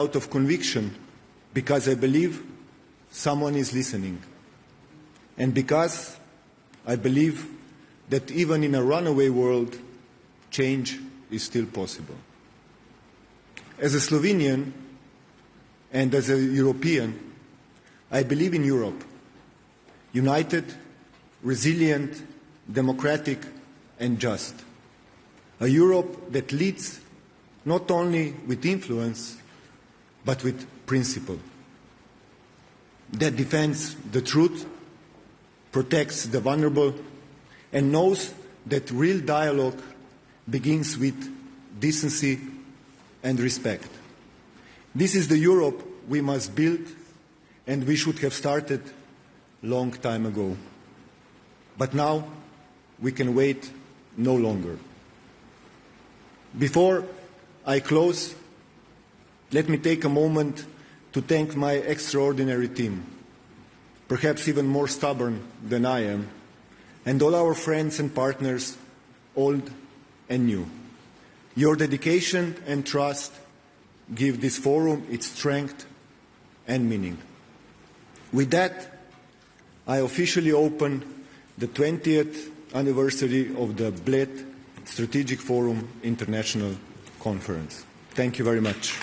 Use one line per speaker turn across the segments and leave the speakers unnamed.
out of conviction, because I believe someone is listening, and because I believe that even in a runaway world, change is still possible. As a Slovenian and as a European, I believe in Europe, united, resilient, democratic, and just. A Europe that leads not only with influence, but with principle. That defends the truth, protects the vulnerable, and knows that real dialogue begins with decency and respect. This is the Europe we must build, and we should have started long time ago. But now we can wait no longer. Before I close, let me take a moment to thank my extraordinary team, perhaps even more stubborn than I am, and all our friends and partners, old and new. Your dedication and trust give this forum its strength and meaning. With that, I officially open the 20th anniversary of the Bled Strategic Forum International Conference. Thank you very much.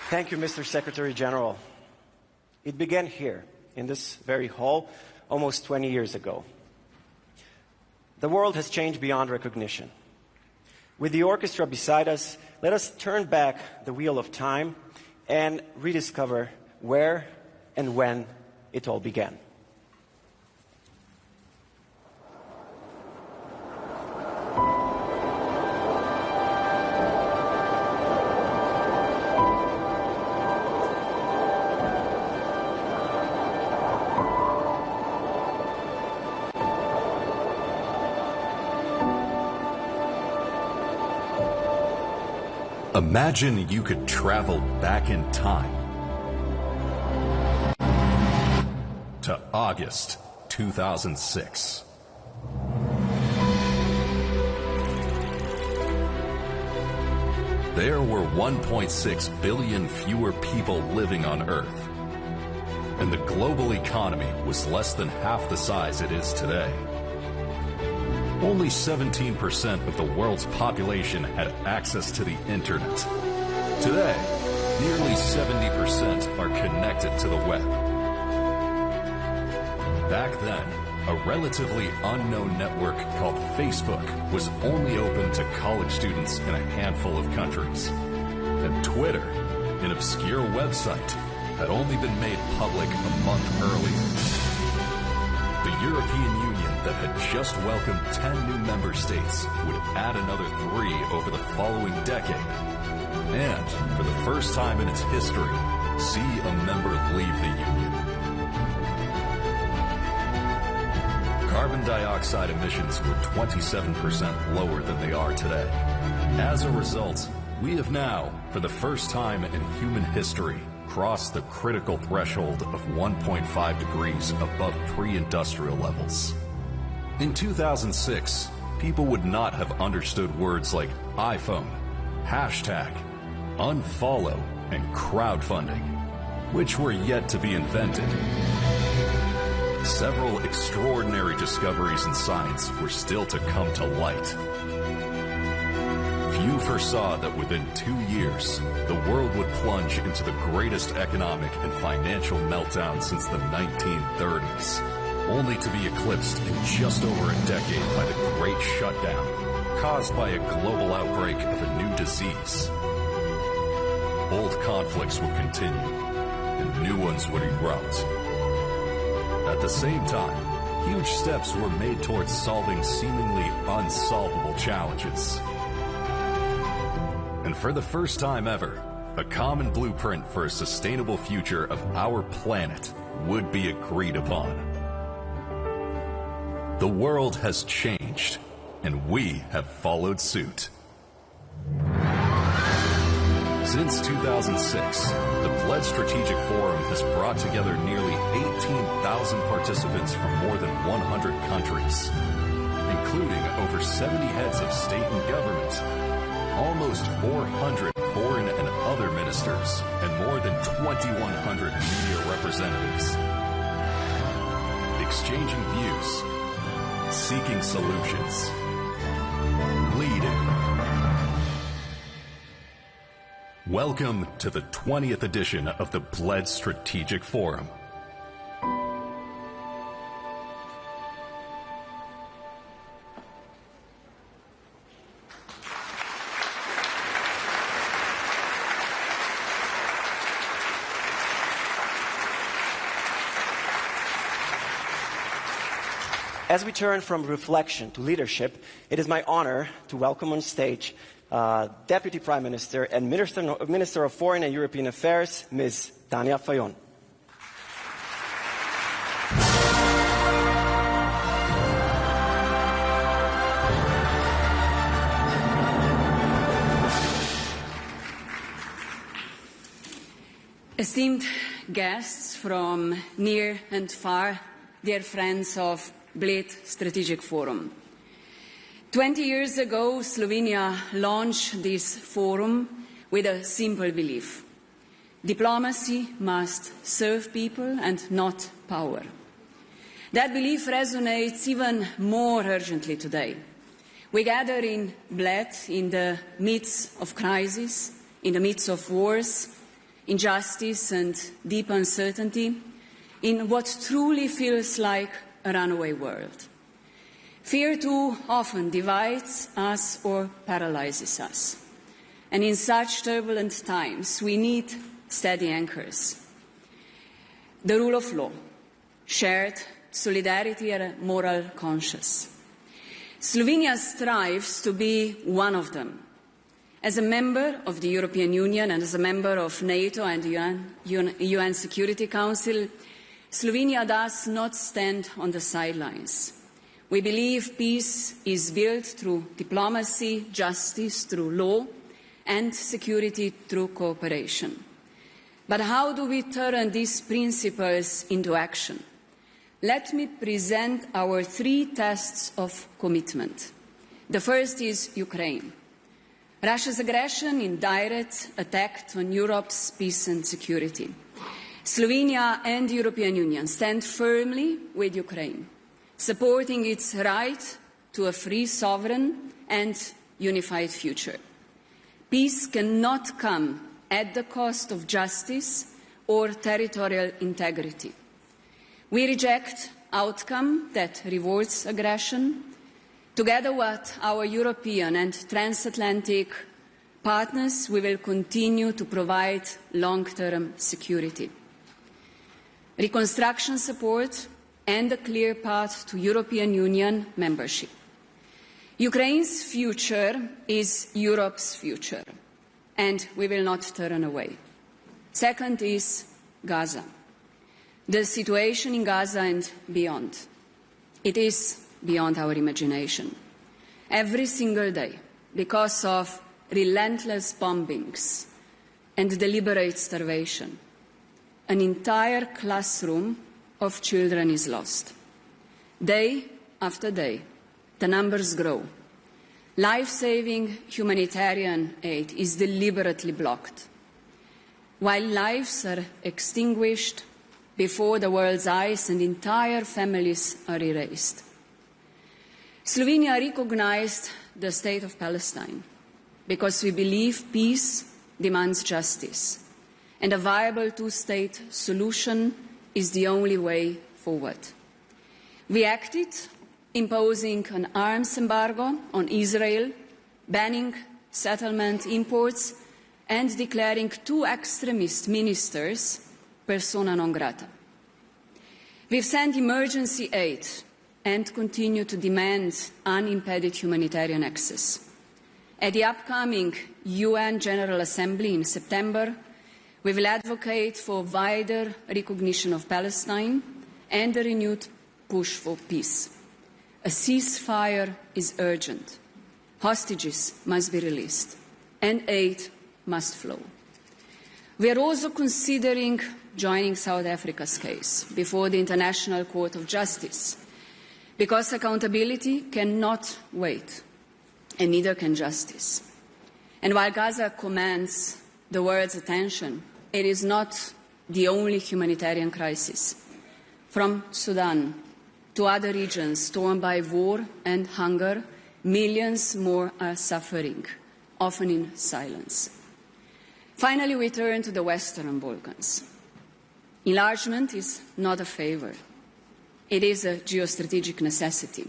Thank you, Mr. Secretary General. It began here, in this very hall, almost 20 years ago. The world has changed beyond recognition. With the orchestra beside us, let us turn back the wheel of time and rediscover where and when it all began.
Imagine you could travel back in time to August 2006. There were 1.6 billion fewer people living on Earth, and the global economy was less than half the size it is today. Only 17% of the world's population had access to the internet. Today, nearly 70% are connected to the web. Back then, a relatively unknown network called Facebook was only open to college students in a handful of countries. And Twitter, an obscure website, had only been made public a month earlier. The European Union that had just welcomed 10 new member states would add another 3 over the following decade. And, for the first time in its history, see a member leave the Union. Carbon dioxide emissions were 27% lower than they are today. As a result, we have now, for the first time in human history, crossed the critical threshold of 1.5 degrees above pre-industrial levels. In 2006, people would not have understood words like iPhone, hashtag, unfollow, and crowdfunding, which were yet to be invented. Several extraordinary discoveries in science were still to come to light. Few foresaw that within 2 years, the world would plunge into the greatest economic and financial meltdown since the 1930s, only to be eclipsed in just over a decade by the Great Shutdown, caused by a global outbreak of a new disease. Old conflicts would continue, and new ones would erupt. At the same time, huge steps were made towards solving seemingly unsolvable challenges. And for the first time ever, a common blueprint for a sustainable future of our planet would be agreed upon. The world has changed, and we have followed suit. Since 2006, the Bled Strategic Forum has brought together nearly 18,000 participants from more than 100 countries, including over 70 heads of state and government, almost 400 foreign and other ministers, and more than 2,100 media representatives. Exchanging views, seeking solutions, leading. Welcome to the 20th edition of the Bled Strategic Forum.
As we turn from reflection to leadership, it is my honor to welcome on stage Deputy Prime Minister and Minister of Foreign and European Affairs, Ms. Tanja Fajon.
Esteemed guests from near and far, dear friends of Bled Strategic Forum. 20 years ago, Slovenia launched this forum with a simple belief. Diplomacy must serve people and not power. That belief resonates even more urgently today. We gather in Bled in the midst of crisis, in the midst of wars, injustice and deep uncertainty, in what truly feels like a runaway world. Fear too often divides us or paralyzes us. And in such turbulent times, we need steady anchors. The rule of law, shared solidarity and moral conscience. Slovenia strives to be one of them. As a member of the European Union and as a member of NATO and the UN Security Council, Slovenia does not stand on the sidelines. We believe peace is built through diplomacy, justice through law, and security through cooperation. But how do we turn these principles into action? Let me present our 3 tests of commitment. The first is Ukraine. Russia's aggression in direct attack on Europe's peace and security. Slovenia and the European Union stand firmly with Ukraine, supporting its right to a free, sovereign and unified future. Peace cannot come at the cost of justice or territorial integrity. We reject outcome that rewards aggression. Together with our European and transatlantic partners, we will continue to provide long-term security. Reconstruction support and a clear path to European Union membership. Ukraine's future is Europe's future, and we will not turn away. Second is Gaza. The situation in Gaza and beyond. It is beyond our imagination. Every single day, because of relentless bombings and deliberate starvation, an entire classroom of children is lost. Day after day, the numbers grow. Life-saving humanitarian aid is deliberately blocked. While lives are extinguished before the world's eyes and entire families are erased. Slovenia recognized the state of Palestine because we believe peace demands justice, and a viable 2-state solution is the only way forward. We acted, imposing an arms embargo on Israel, banning settlement imports, and declaring 2 extremist ministers persona non grata. We've sent emergency aid and continue to demand unimpeded humanitarian access. At the upcoming UN General Assembly in September, we will advocate for wider recognition of Palestine and a renewed push for peace. A ceasefire is urgent. Hostages must be released and aid must flow. We are also considering joining South Africa's case before the International Court of Justice, because accountability cannot wait, and neither can justice. And while Gaza commands the world's attention, it is not the only humanitarian crisis. From Sudan to other regions torn by war and hunger, millions more are suffering, often in silence. Finally, we turn to the Western Balkans. Enlargement is not a favor. It is a geostrategic necessity.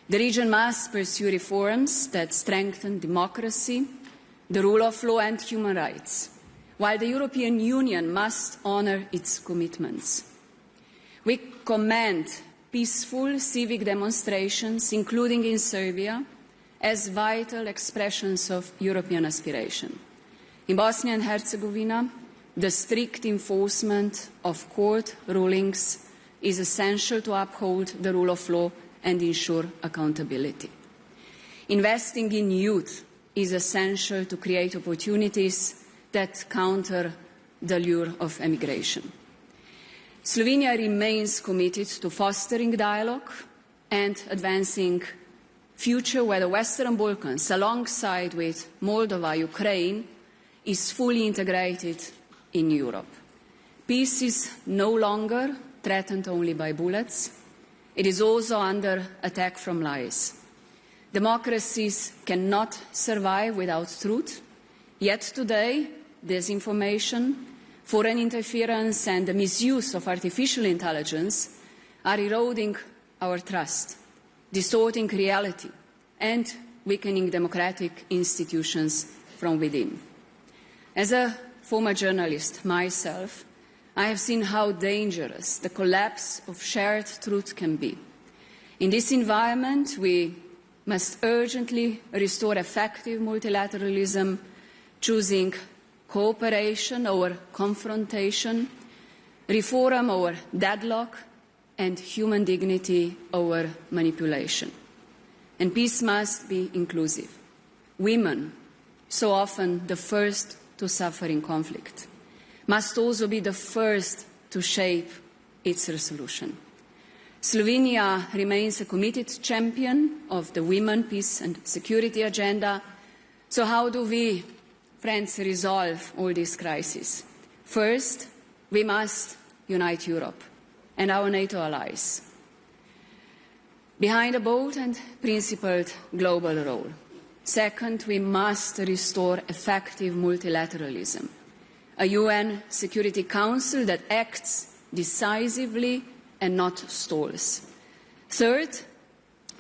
The region must pursue reforms that strengthen democracy, the rule of law and human rights, while the European Union must honour its commitments. We commend peaceful civic demonstrations, including in Serbia, as vital expressions of European aspiration. In Bosnia and Herzegovina, the strict enforcement of court rulings is essential to uphold the rule of law and ensure accountability. Investing in youth is essential to create opportunities that counter the lure of emigration. Slovenia remains committed to fostering dialogue and advancing a future where the Western Balkans, alongside with Moldova, Ukraine, is fully integrated in Europe. Peace is no longer threatened only by bullets. It is also under attack from lies. Democracies cannot survive without truth, yet today disinformation, foreign interference and the misuse of artificial intelligence are eroding our trust, distorting reality and weakening democratic institutions from within. As a former journalist myself, I have seen how dangerous the collapse of shared truth can be. In this environment, we must urgently restore effective multilateralism, choosing cooperation over confrontation, reform over deadlock, and human dignity over manipulation. And peace must be inclusive. Women, so often the first to suffer in conflict, must also be the first to shape its resolution. Slovenia remains a committed champion of the women, peace and security agenda. So how do we, friends, resolve all these crises? First, we must unite Europe and our NATO allies behind a bold and principled global role. Second, we must restore effective multilateralism, a UN Security Council that acts decisively and not stalls. Third,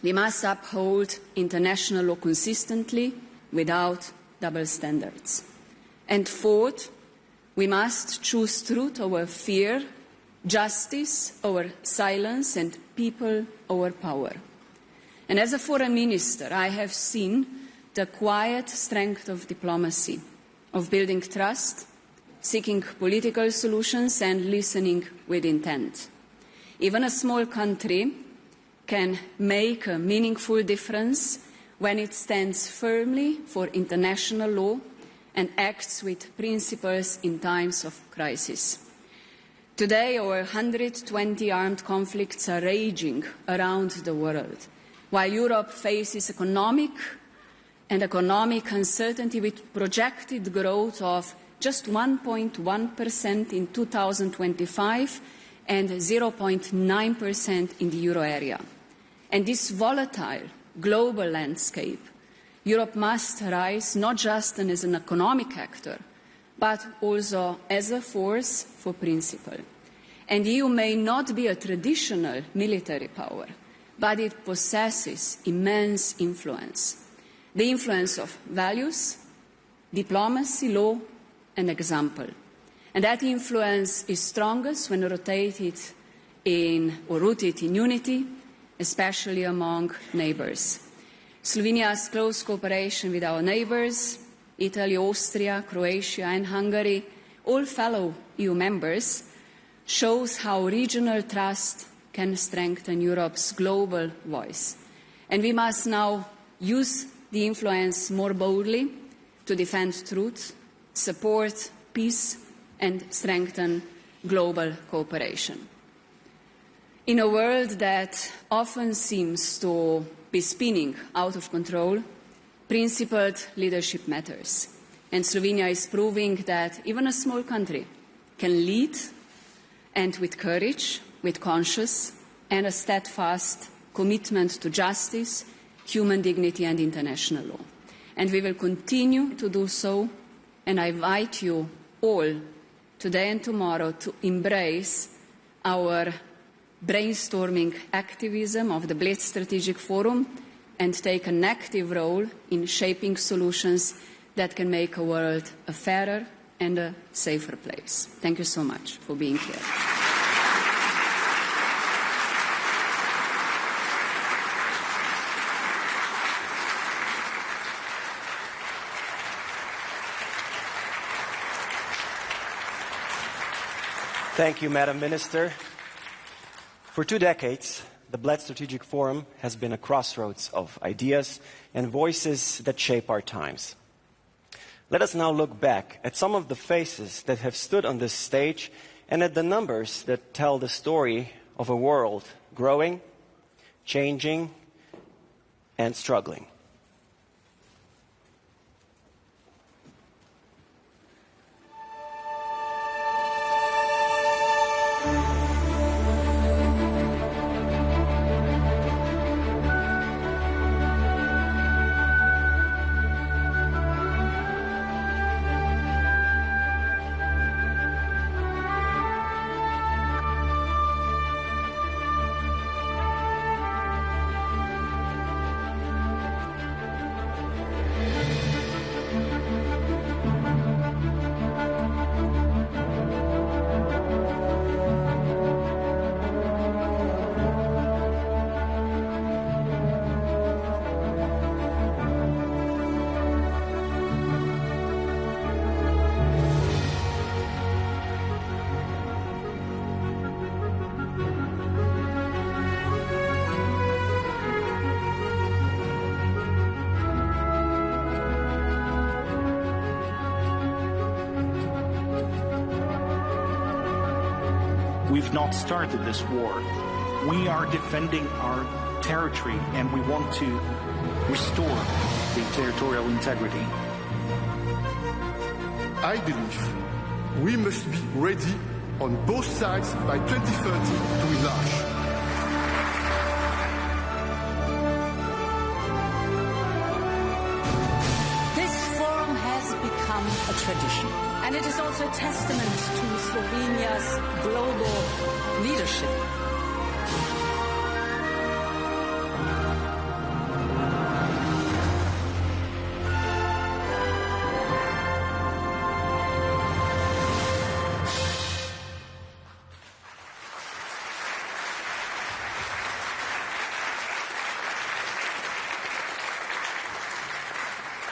we must uphold international law consistently without double standards. And fourth, we must choose truth over fear, justice over silence, and people over power. And as a foreign minister, I have seen the quiet strength of diplomacy, of building trust, seeking political solutions and listening with intent. Even a small country can make a meaningful difference when it stands firmly for international law and acts with principles in times of crisis. Today, over 120 armed conflicts are raging around the world, while Europe faces economic uncertainty with projected growth of just 1.1% in 2025 and 0.9% in the euro area. And this volatile global landscape, Europe must rise not just as an economic actor, but also as a force for principle. And the EU may not be a traditional military power, but it possesses immense influence. The influence of values, diplomacy, law, and example. And that influence is strongest when rooted in unity, especially among neighbours. Slovenia's close cooperation with our neighbours, Italy, Austria, Croatia and Hungary, all fellow EU members, shows how regional trust can strengthen Europe's global voice. And we must now use the influence more boldly to defend truth, support peace and strengthen global cooperation. In a world that often seems to be spinning out of control, principled leadership matters. And Slovenia is proving that even a small country can lead, and with courage, with conscience, and a steadfast commitment to justice, human dignity and international law. And we will continue to do so, and I invite you all today and tomorrow to embrace our brainstorming activism of the Bled Strategic Forum and take an active role in shaping solutions that can make a world a fairer and a safer place. Thank you so much for being here.
Thank you, Madam Minister. For 2 decades, the Bled Strategic Forum has been a crossroads of ideas and voices that shape our times. Let us now look back at some of the faces that have stood on this stage and at the numbers that tell the story of a world growing, changing, and struggling.
We've not started this war. We are defending our territory and we want to restore the territorial integrity.
I believe we must be ready on both sides by 2030 to enlarge.
This forum has become a tradition, and it is also a testament to Slovenia's global leadership.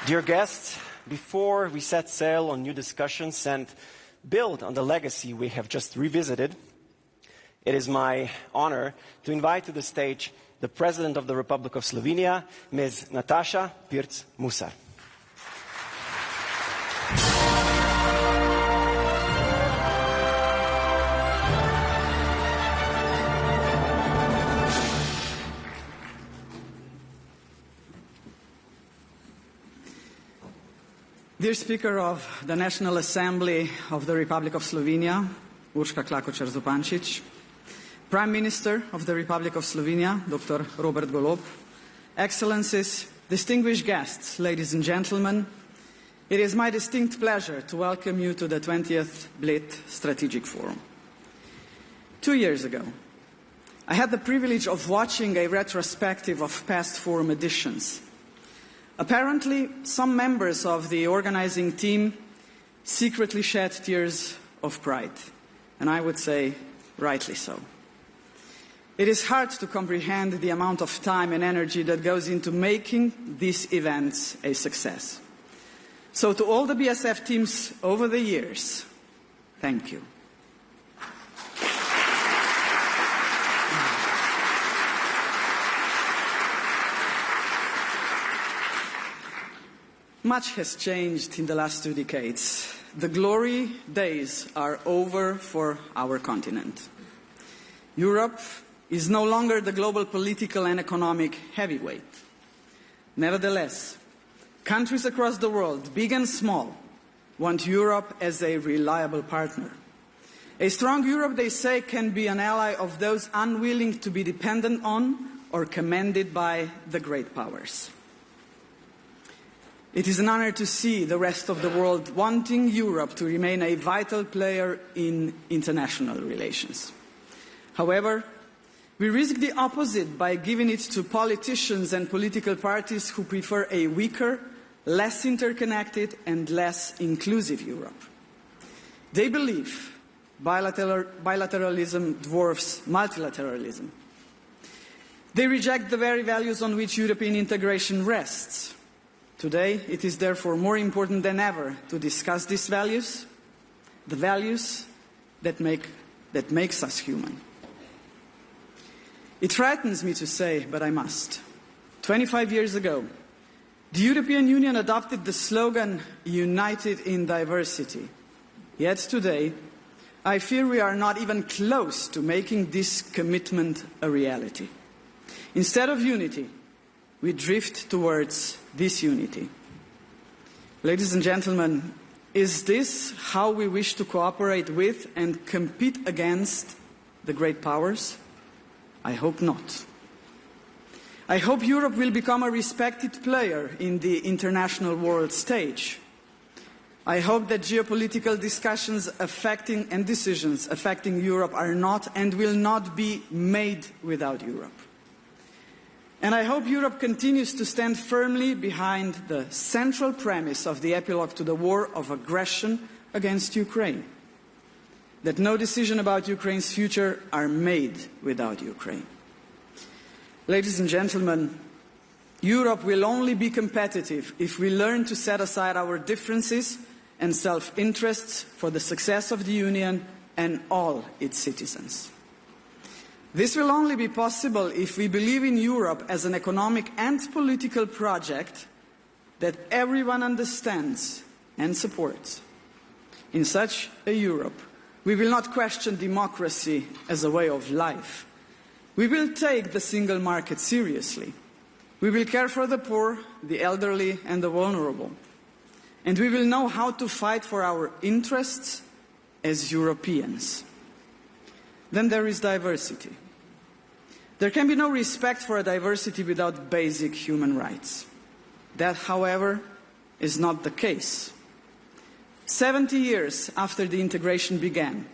Dear guests, before we set sail on new discussions and build on the legacy we have just revisited, it is my honor to invite to the stage the President of the Republic of Slovenia, Ms. Nataša Pirc-Musar.
Dear Speaker of the National Assembly of the Republic of Slovenia, Urška Klakočar Zupančič, Prime Minister of the Republic of Slovenia, Dr. Robert Golob, Excellencies, distinguished guests, ladies and gentlemen, it is my distinct pleasure to welcome you to the 20th Bled Strategic Forum. 2 years ago, I had the privilege of watching a retrospective of past forum editions. Apparently, some members of the organizing team secretly shed tears of pride, and I would say rightly so. It is hard to comprehend the amount of time and energy that goes into making these events a success. So to all the BSF teams over the years, thank you. Much has changed in the last 2 decades. the glory days are over for our continent. Europe is no longer the global political and economic heavyweight. Nevertheless, countries across the world, big and small, want Europe as a reliable partner. A strong Europe, they say, can be an ally of those unwilling to be dependent on or commanded by the great powers. It is an honor to see the rest of the world wanting Europe to remain a vital player in international relations. However, we risk the opposite by giving it to politicians and political parties who prefer a weaker, less interconnected and less inclusive Europe. They believe bilateralism dwarfs multilateralism. They reject the very values on which European integration rests. Today, it is therefore more important than ever to discuss these values, the values that makes us human. It frightens me to say, but I must. 25 years ago, the European Union adopted the slogan, "United in diversity." Yet today, I fear we are not even close to making this commitment a reality. Instead of unity, we drift towards disunity. Ladies and gentlemen, is this how we wish to cooperate with and compete against the great powers? I hope not. I hope Europe will become a respected player in the international world stage. I hope that geopolitical discussions and decisions affecting Europe are not and will not be made without Europe. And I hope Europe continues to stand firmly behind the central premise of the epilogue to the war of aggression against Ukraine, that no decision about Ukraine's future are made without Ukraine. Ladies and gentlemen, Europe will only be competitive if we learn to set aside our differences and self-interests for the success of the Union and all its citizens. This will only be possible if we believe in Europe as an economic and political project that everyone understands and supports. In such a Europe, we will not question democracy as a way of life. We will take the single market seriously. We will care for the poor, the elderly, and the vulnerable. And we will know how to fight for our interests as Europeans. Then there is diversity. There can be no respect for a diversity without basic human rights. That, however, is not the case. 70 years after the integration began,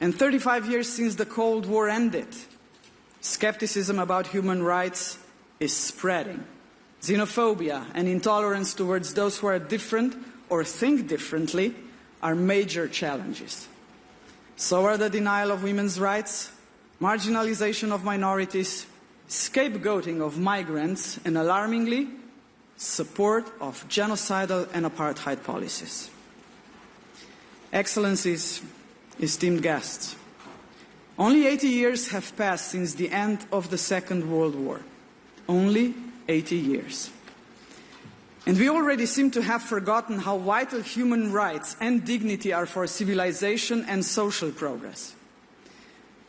and 35 years since the Cold War ended, skepticism about human rights is spreading. Xenophobia and intolerance towards those who are different or think differently are major challenges. So are the denial of women's rights, marginalization of minorities, scapegoating of migrants, and alarmingly, support of genocidal and apartheid policies. Excellencies, esteemed guests, only 80 years have passed since the end of the Second World War. Only 80 years. And we already seem to have forgotten how vital human rights and dignity are for civilization and social progress.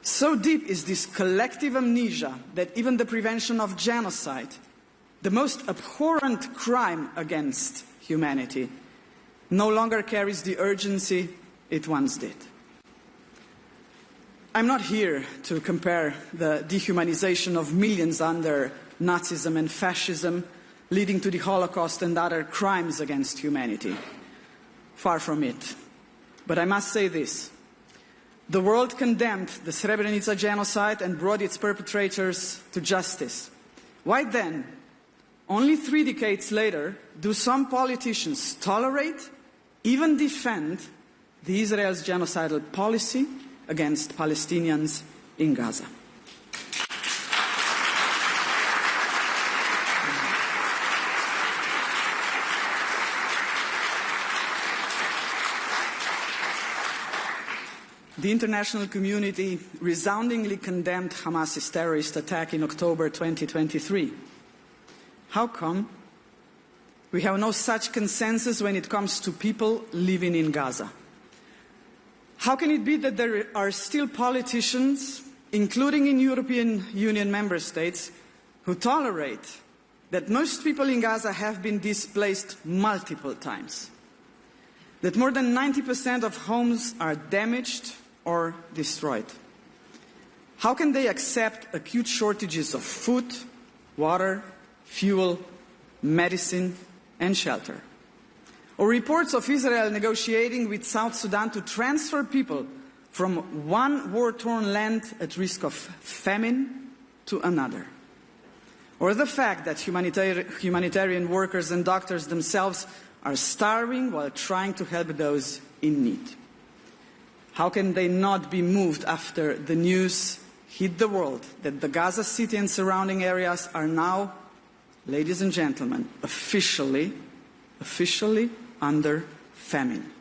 So deep is this collective amnesia that even the prevention of genocide, the most abhorrent crime against humanity, no longer carries the urgency it once did. I'm not here to compare the dehumanization of millions under Nazism and fascism, leading to the Holocaust and other crimes against humanity. Far from it. But I must say this. The world condemned the Srebrenica genocide and brought its perpetrators to justice. Why then, only 3 decades later, do some politicians tolerate, even defend, the Israel's genocidal policy against Palestinians in Gaza? The international community resoundingly condemned Hamas's terrorist attack in October 2023. How come? We have no such consensus when it comes to people living in Gaza. How can it be that there are still politicians, including in European Union member states, who tolerate that most people in Gaza have been displaced multiple times? That more than 90% of homes are damaged or destroyed? How can they accept acute shortages of food, water, fuel, medicine, and shelter? Or reports of Israel negotiating with South Sudan to transfer people from one war-torn land at risk of famine to another? Or the fact that humanitarian workers and doctors themselves are starving while trying to help those in need? How can they not be moved after the news hit the world that the Gaza City and surrounding areas are now, ladies and gentlemen, officially under famine?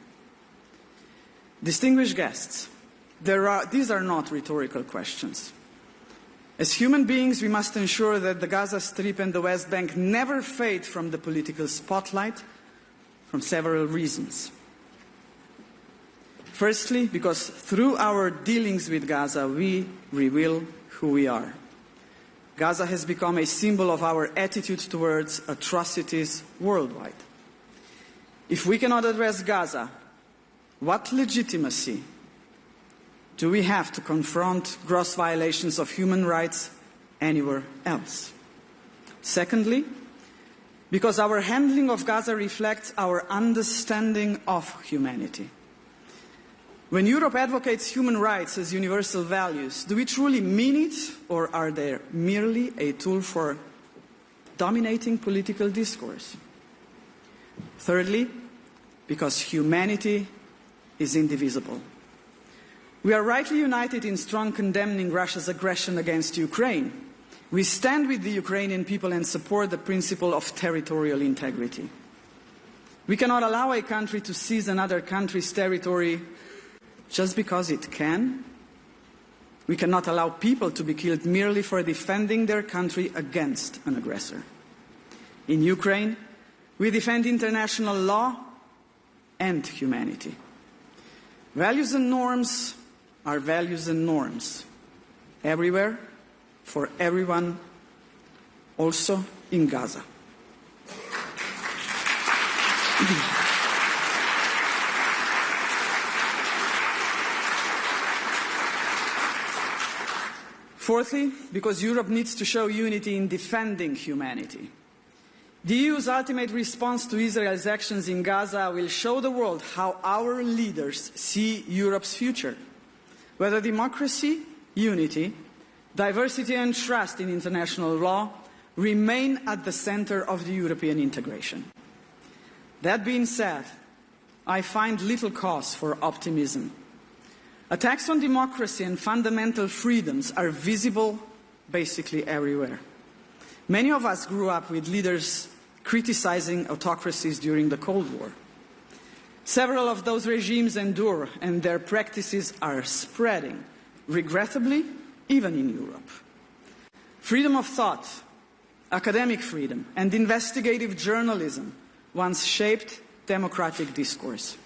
Distinguished guests, these are not rhetorical questions. As human beings, we must ensure that the Gaza Strip and the West Bank never fade from the political spotlight from several reasons. Firstly, because through our dealings with Gaza, we reveal who we are. Gaza has become a symbol of our attitude towards atrocities worldwide. If we cannot address Gaza, what legitimacy do we have to confront gross violations of human rights anywhere else? Secondly, because our handling of Gaza reflects our understanding of humanity. When Europe advocates human rights as universal values, do we truly mean it, or are they merely a tool for dominating political discourse? Thirdly, because humanity is indivisible. We are rightly united in strong condemning Russia's aggression against Ukraine. We stand with the Ukrainian people and support the principle of territorial integrity. We cannot allow a country to seize another country's territory just because it can. We cannot allow people to be killed merely for defending their country against an aggressor. In Ukraine, we defend international law and humanity. Values and norms are values and norms, everywhere, for everyone, also in Gaza. Fourthly, because Europe needs to show unity in defending humanity. The EU's ultimate response to Israel's actions in Gaza will show the world how our leaders see Europe's future, whether democracy, unity, diversity and trust in international law remain at the center of the European integration. That being said, I find little cause for optimism. Attacks on democracy and fundamental freedoms are visible basically everywhere. Many of us grew up with leaders criticizing autocracies during the Cold War. Several of those regimes endure, and their practices are spreading, regrettably, even in Europe. Freedom of thought, academic freedom, and investigative journalism once shaped democratic discourse.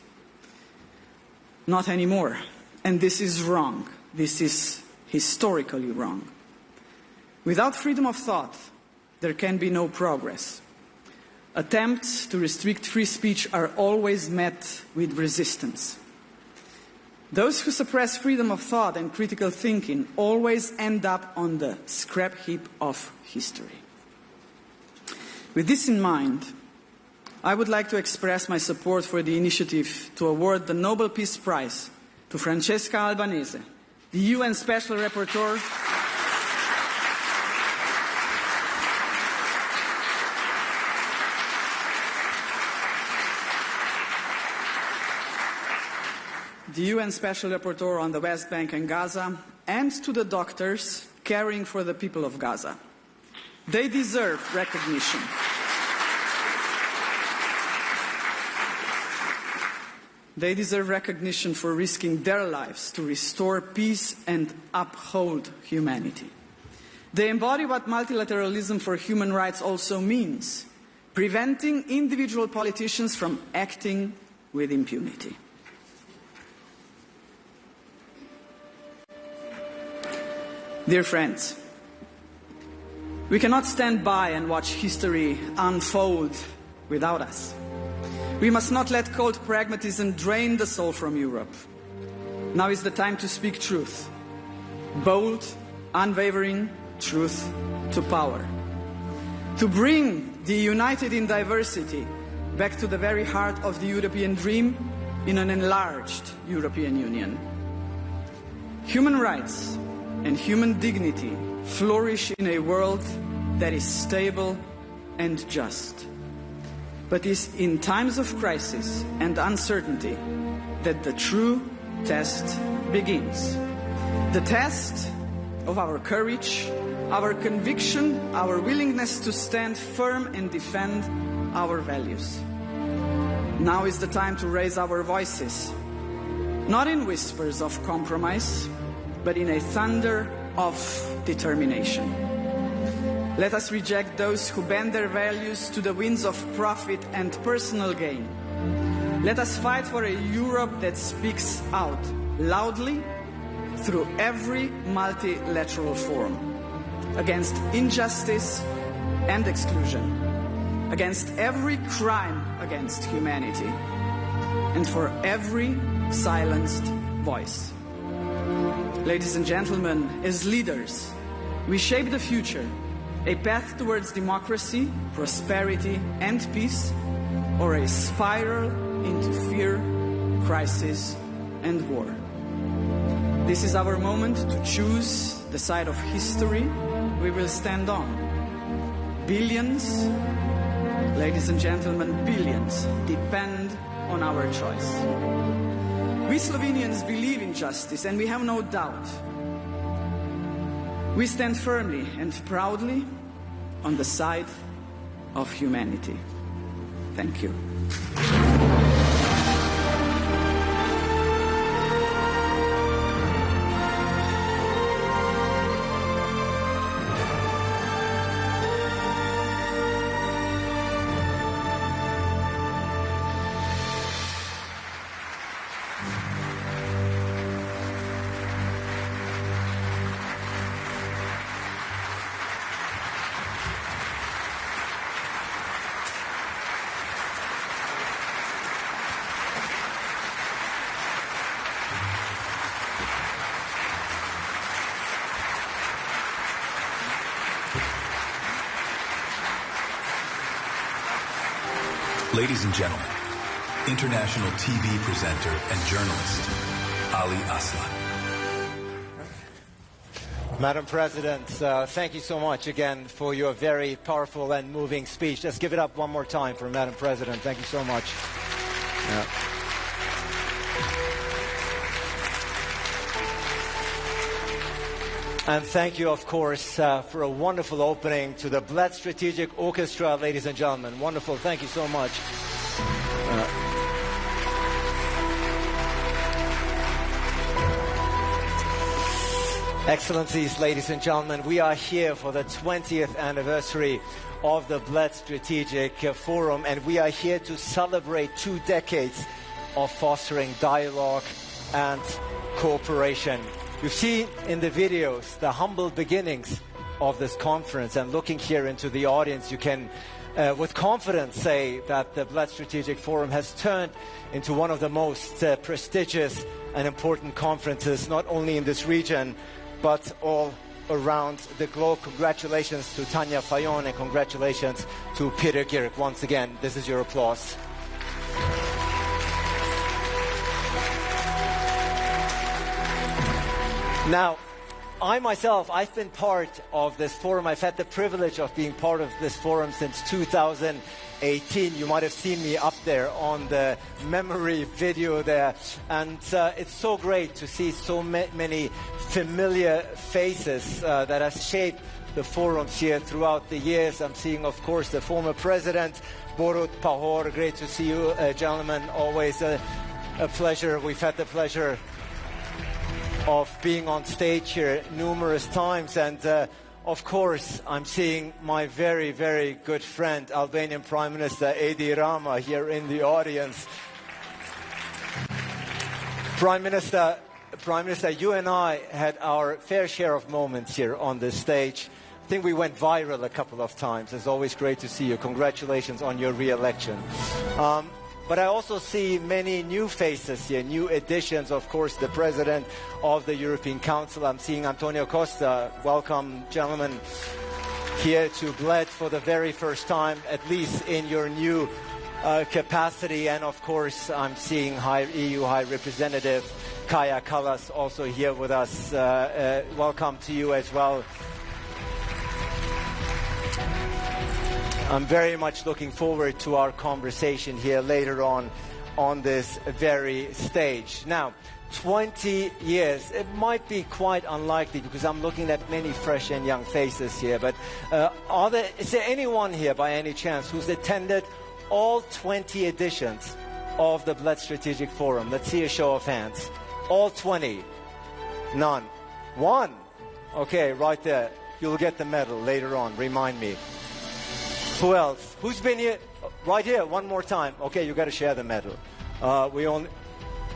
Not anymore. And this is wrong. This is historically wrong. Without freedom of thought, there can be no progress. Attempts to restrict free speech are always met with resistance. Those who suppress freedom of thought and critical thinking always end up on the scrap heap of history. With this in mind, I would like to express my support for the initiative to award the Nobel Peace Prize to Francesca Albanese, the UN Special Rapporteur on the West Bank and Gaza, and to the doctors caring for the people of Gaza. They deserve recognition. They deserve recognition for risking their lives to restore peace and uphold humanity. They embody what multilateralism for human rights also means: preventing individual politicians from acting with impunity. Dear friends, we cannot stand by and watch history unfold without us. We must not let cold pragmatism drain the soul from Europe. Now is the time to speak truth. Bold, unwavering truth to power. To bring the united in diversity back to the very heart of the European dream in an enlarged European Union. Human rights and human dignity flourish in a world that is stable and just. But it's in times of crisis and uncertainty that the true test begins. The test of our courage, our conviction, our willingness to stand firm and defend our values. Now is the time to raise our voices, not in whispers of compromise, but in a thunder of determination. Let us reject those who bend their values to the winds of profit and personal gain. Let us fight for a Europe that speaks out loudly through every multilateral forum, against injustice and exclusion, against every crime against humanity, and for every silenced voice. Ladies and gentlemen, as leaders, we shape the future, a path towards democracy, prosperity, and peace, or a spiral into fear, crisis, and war. This is our moment to choose the side of history we will stand on. Billions, ladies and gentlemen, billions depend on our choice. We Slovenians believe in justice, and we have no doubt. We stand firmly and proudly on the side of humanity. Thank you.
Ladies and gentlemen, international TV presenter and journalist, Ali Aslan.
Madam President, thank you so much again for your very powerful and moving speech. Let's give it up one more time for Madam President. Thank you so much. And thank you, of course, for a wonderful opening to the Bled Strategic Orchestra, ladies and gentlemen. Wonderful. Thank you so much. Excellencies, ladies and gentlemen, we are here for the 20th anniversary of the Bled Strategic Forum, and we are here to celebrate 2 decades of fostering dialogue and cooperation. You've seen in the videos the humble beginnings of this conference, and looking here into the audience, you can with confidence say that the Bled Strategic Forum has turned into one of the most prestigious and important conferences, not only in this region, but all around the globe. Congratulations to Tanya Fayon and congratulations to Peter Gierk. Once again, this is your applause. Now, I myself, I've been part of this forum. I've had the privilege of being part of this forum since 2018. You might have seen me up there on the memory video there. And it's so great to see so many familiar faces that have shaped the forums here throughout the years. I'm seeing, of course, the former president, Borut Pahor. Great to see you, gentlemen. Always a pleasure. We've had the pleasure of being on stage here numerous times, and of course, I'm seeing my very, very good friend, Albanian Prime Minister Edi Rama, here in the audience. Prime Minister, you and I had our fair share of moments here on this stage. I think we went viral a couple of times. It's always great to see you. Congratulations on your re-election. But I also see many new faces here, new additions. Of course, the President of the European Council. I'm seeing Antonio Costa. Welcome, gentlemen, here to Bled for the very first time, at least in your new capacity. And of course, I'm seeing EU High Representative Kaja Kallas also here with us. Welcome to you as well. I'm very much looking forward to our conversation here later on this very stage. Now, 20 years, it might be quite unlikely because I'm looking at many fresh and young faces here, but is there anyone here by any chance who's attended all 20 editions of the Bled Strategic Forum? Let's see a show of hands. All 20? None. One? Okay, right there. You'll get the medal later on, remind me. Who else? Who's been here? Right here, one more time. Okay, you got to share the medal. We only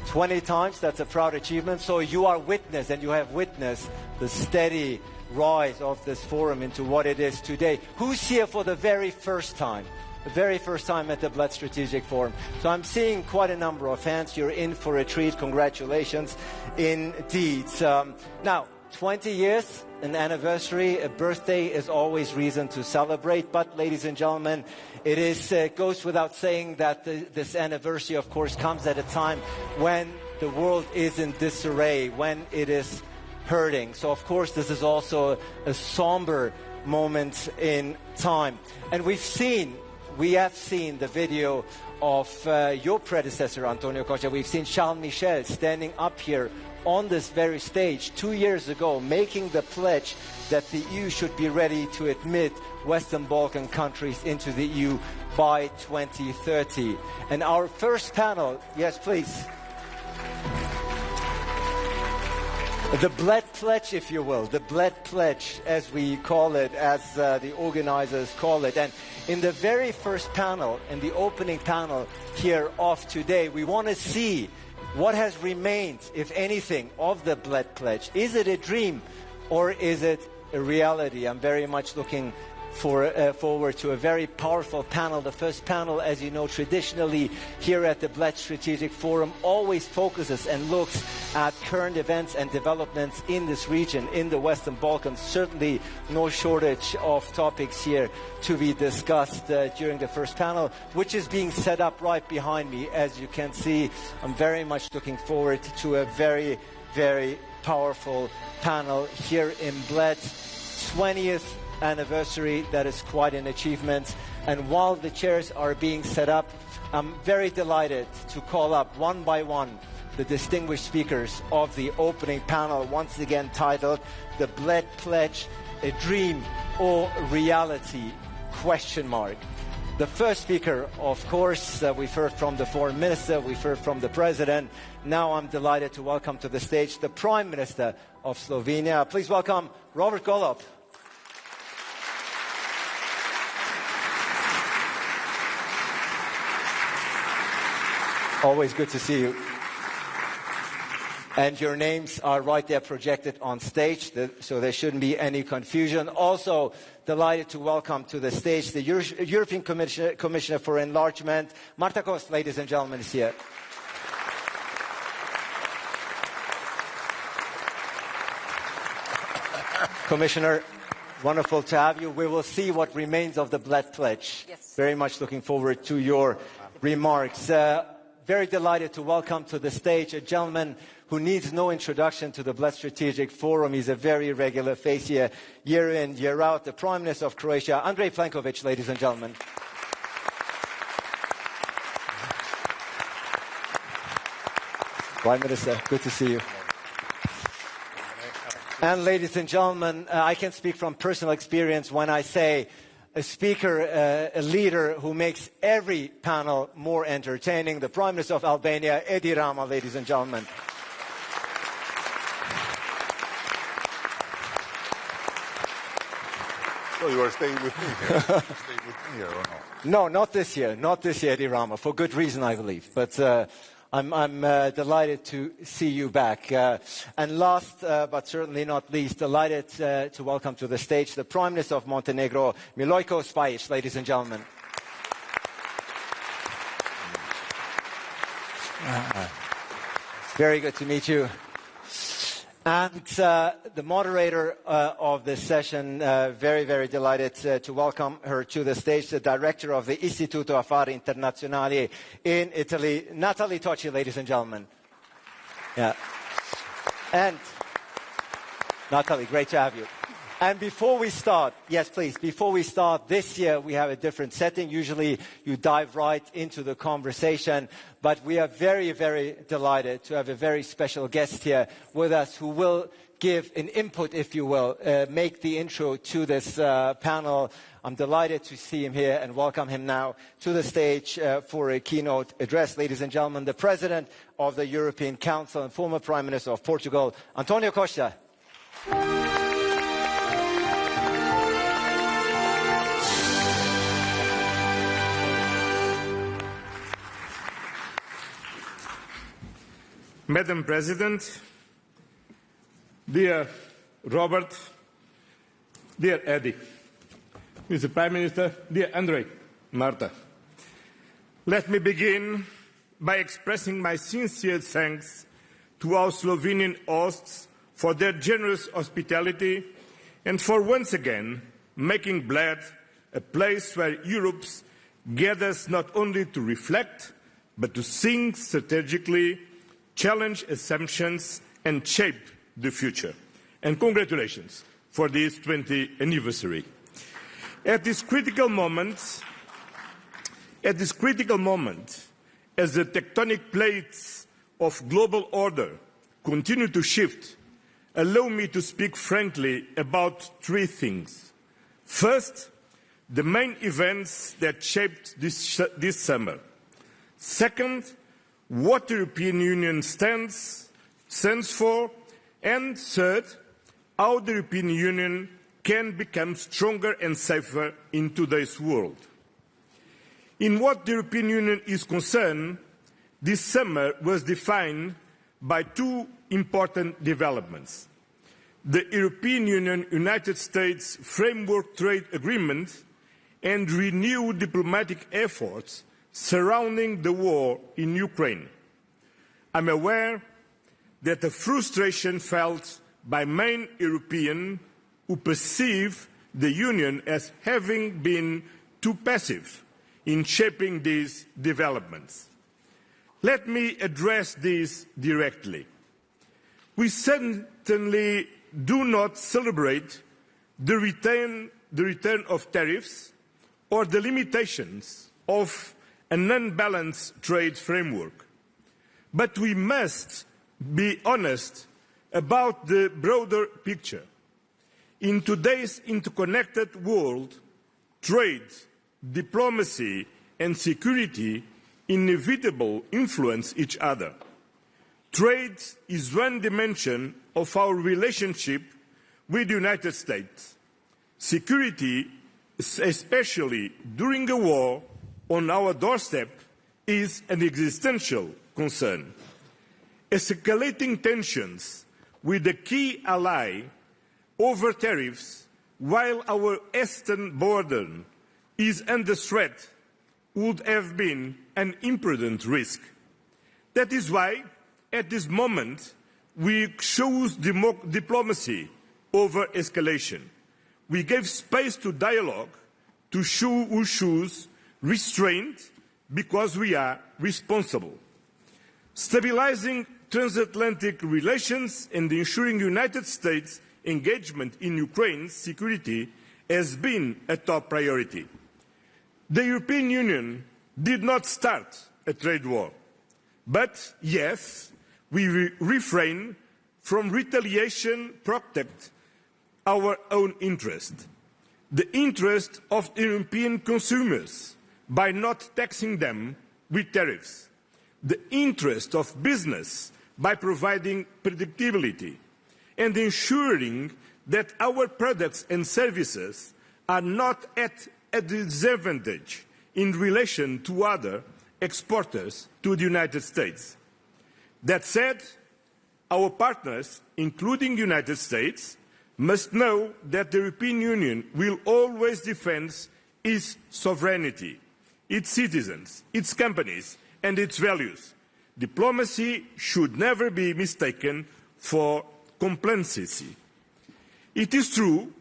20 times. That's a proud achievement. So you are witness, and you have witnessed the steady rise of this forum into what it is today. Who's here for the very first time? The very first time at the Bled Strategic Forum. So I'm seeing quite a number of hands. You're in for a treat. Congratulations indeed. Now, 20 years, an anniversary, a birthday is always reason to celebrate. But, ladies and gentlemen, it goes without saying that this anniversary, of course, comes at a time when the world is in disarray, when it is hurting. So, of course, this is also a somber moment in time. And we have seen the video of your predecessor, Antonio Costa. We've seen Charles Michel standing up here on this very stage 2 years ago, making the pledge that the EU should be ready to admit Western Balkan countries into the EU by 2030. And our first panel, yes, please. The Bled Pledge, if you will, the Bled Pledge, as we call it, as the organizers call it. And in the very first panel, in the opening panel here of today, we want to see what has remained, if anything, of the Bled Pledge. Is it a dream or is it a reality? I'm very much looking forward to a very powerful panel. The first panel, as you know, traditionally here at the Bled Strategic Forum always focuses and looks at current events and developments in this region, in the Western Balkans. Certainly no shortage of topics here to be discussed during the first panel, which is being set up right behind me. As you can see, I'm very much looking forward to a very, very powerful panel here in Bled. 20th anniversary, that is quite an achievement. And while the chairs are being set up, I'm very delighted to call up one by one the distinguished speakers of the opening panel, once again titled The Bled Pledge, a Dream or Reality? The first speaker, of course, we've heard from the Foreign Minister, we've heard from the President. Now I'm delighted to welcome to the stage the Prime Minister of Slovenia. Please welcome Robert Golob. Always good to see you. And your names are right there projected on stage, so there shouldn't be any confusion. Also, delighted to welcome to the stage the European Commissioner for Enlargement, Marta Kost, ladies and gentlemen, is here. Commissioner, wonderful to have you. We will see what remains of the Bled Pledge.
Yes.
Very much looking forward to your remarks. Very delighted to welcome to the stage a gentleman who needs no introduction to the Bled Strategic Forum. He's a very regular face here, year in, year out. The Prime Minister of Croatia, Andrej Plenković, ladies and gentlemen. Prime Minister, good to see you. And ladies and gentlemen, I can speak from personal experience when I say a speaker, a leader who makes every panel more entertaining. The Prime Minister of Albania, Edi Rama, ladies and gentlemen.
So you are staying with me here. Stay with me here or not?
No, not this year. Not this year, Edi Rama, for good reason, I believe. But I'm delighted to see you back. And last, but certainly not least, delighted to welcome to the stage the Prime Minister of Montenegro, Milojko Spajic, ladies and gentlemen. Very good to meet you. And the moderator of this session, very, very delighted to welcome her to the stage, the director of the Istituto Affari Internazionali in Italy, Natalie Tocci, ladies and gentlemen. Yeah. And Natalie, great to have you. And before we start, yes, please, before we start, this year we have a different setting. Usually you dive right into the conversation, but we are very, very delighted to have a very special guest here with us who will give an input, if you will, make the intro to this panel. I'm delighted to see him here and welcome him now to the stage for a keynote address. Ladies and gentlemen, the President of the European Council and former Prime Minister of Portugal, António Costa.
Madam President, dear Robert, dear Eddie, Mr. Prime Minister, dear Andrei, Marta, let me begin by expressing my sincere thanks to our Slovenian hosts for their generous hospitality and for once again making Bled a place where Europe gathers not only to reflect, but to think strategically, challenge assumptions and shape the future. And congratulations for this 20th anniversary. At this critical moment, as the tectonic plates of global order continue to shift, allow me to speak frankly about three things. First, the main events that shaped this summer. Second, what the European Union stands for, and third, how the European Union can become stronger and safer in today's world. In what the European Union is concerned, this summer was defined by two important developments. The European Union-United States Framework Trade Agreement and renewed diplomatic efforts surrounding the war in Ukraine. I'm aware that the frustration felt by many Europeans who perceive the Union as having been too passive in shaping these developments. Let me address this directly. We certainly do not celebrate the return of tariffs or the limitations of an unbalanced trade framework. But we must be honest about the broader picture. In today's interconnected world, trade, diplomacy and security inevitably influence each other. Trade is one dimension of our relationship with the United States. Security, especially during a war on our doorstep, is an existential concern. Escalating tensions with a key ally over tariffs while our eastern border is under threat would have been an imprudent risk. That is why, at this moment, we chose diplomacy over escalation. We gave space to dialogue, to choose restraint, because we are responsible. Stabilizing transatlantic relations and ensuring United States engagement in Ukraine's security has been a top priority. The European Union did not start a trade war, but yes, we refrain from retaliation, protect our own interest, the interest of European consumers by not taxing them with tariffs, the interest of business by providing predictability, and ensuring that our products and services are not at a disadvantage in relation to other exporters to the United States. That said, our partners, including the United States, must know that the European Union will always defend its sovereignty, its citizens, its companies and its values. Diplomacy should never be mistaken for complacency. It is true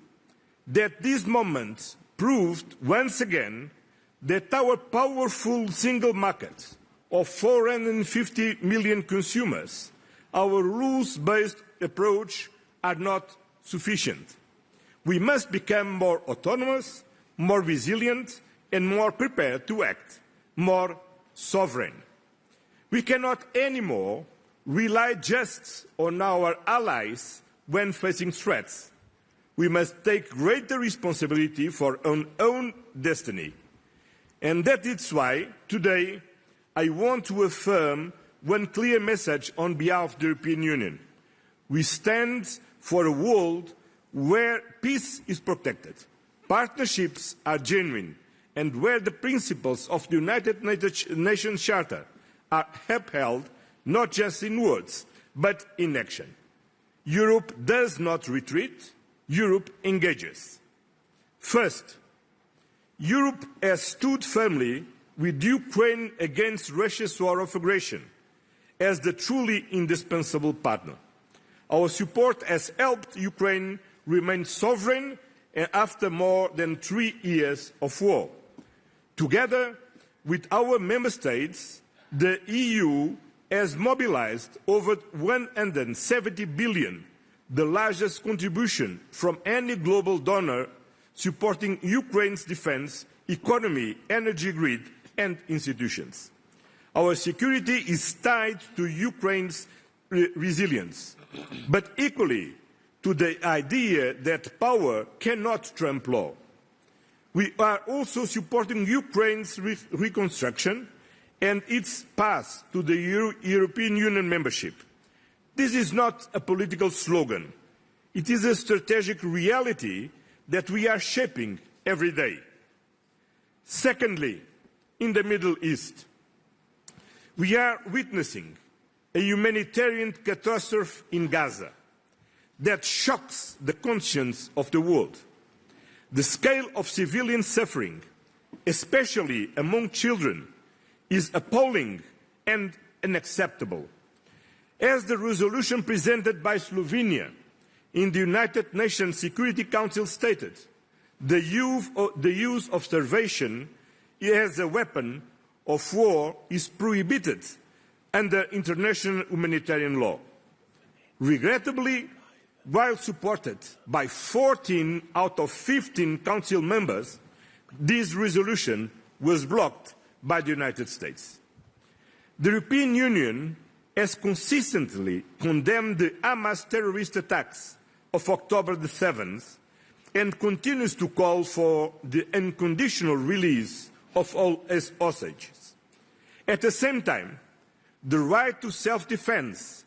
that this moment proved once again that our powerful single market of 450 million consumers, our rules-based approach, are not sufficient. We must become more autonomous, more resilient, and more prepared to act, more sovereign. We cannot anymore rely just on our allies when facing threats. We must take greater responsibility for our own destiny. And that is why today I want to affirm one clear message on behalf of the European Union. We stand for a world where peace is protected, partnerships are genuine, and where the principles of the United Nations Charter are upheld not just in words, but in action. Europe does not retreat, Europe engages. First, Europe has stood firmly with Ukraine against Russia's war of aggression as the truly indispensable partner. Our support has helped Ukraine remain sovereign after more than 3 years of war. Together with our member states, the EU has mobilized over 170 billion, the largest contribution from any global donor supporting Ukraine's defense, economy, energy grid, and institutions. Our security is tied to Ukraine's resilience, but equally to the idea that power cannot trump law. We are also supporting Ukraine's reconstruction and its path to the European Union membership. This is not a political slogan. It is a strategic reality that we are shaping every day. Secondly, in the Middle East, we are witnessing a humanitarian catastrophe in Gaza that shocks the conscience of the world. The scale of civilian suffering, especially among children, is appalling and unacceptable. As the resolution presented by Slovenia in the United Nations Security Council stated, the use of starvation as a weapon of war is prohibited under international humanitarian law. Regrettably, while supported by 14 out of 15 Council members, this resolution was blocked by the United States. The European Union has consistently condemned the Hamas terrorist attacks of October the 7th and continues to call for the unconditional release of all hostages. At the same time, the right to self-defense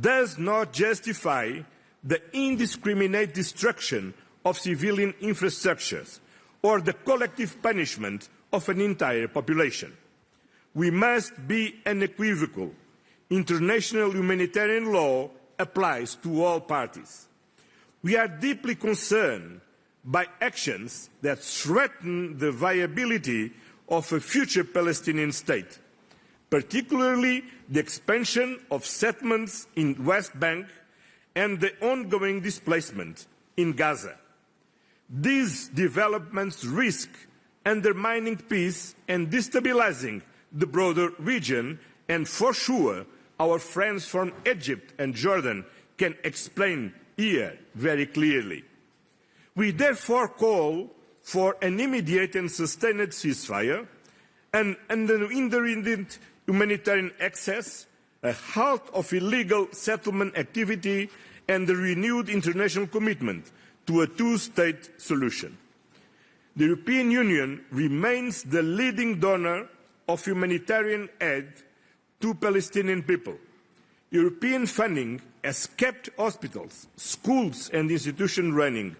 does not justify the indiscriminate destruction of civilian infrastructures or the collective punishment of an entire population. We must be unequivocal. International humanitarian law applies to all parties. We are deeply concerned by actions that threaten the viability of a future Palestinian state, particularly the expansion of settlements in the West Bank and the ongoing displacement in Gaza. These developments risk undermining peace and destabilizing the broader region, and for sure our friends from Egypt and Jordan can explain here very clearly. We therefore call for an immediate and sustained ceasefire, an unhindered humanitarian access, a halt of illegal settlement activity, and a renewed international commitment to a two-state solution. The European Union remains the leading donor of humanitarian aid to Palestinian people. European funding has kept hospitals, schools and institutions running,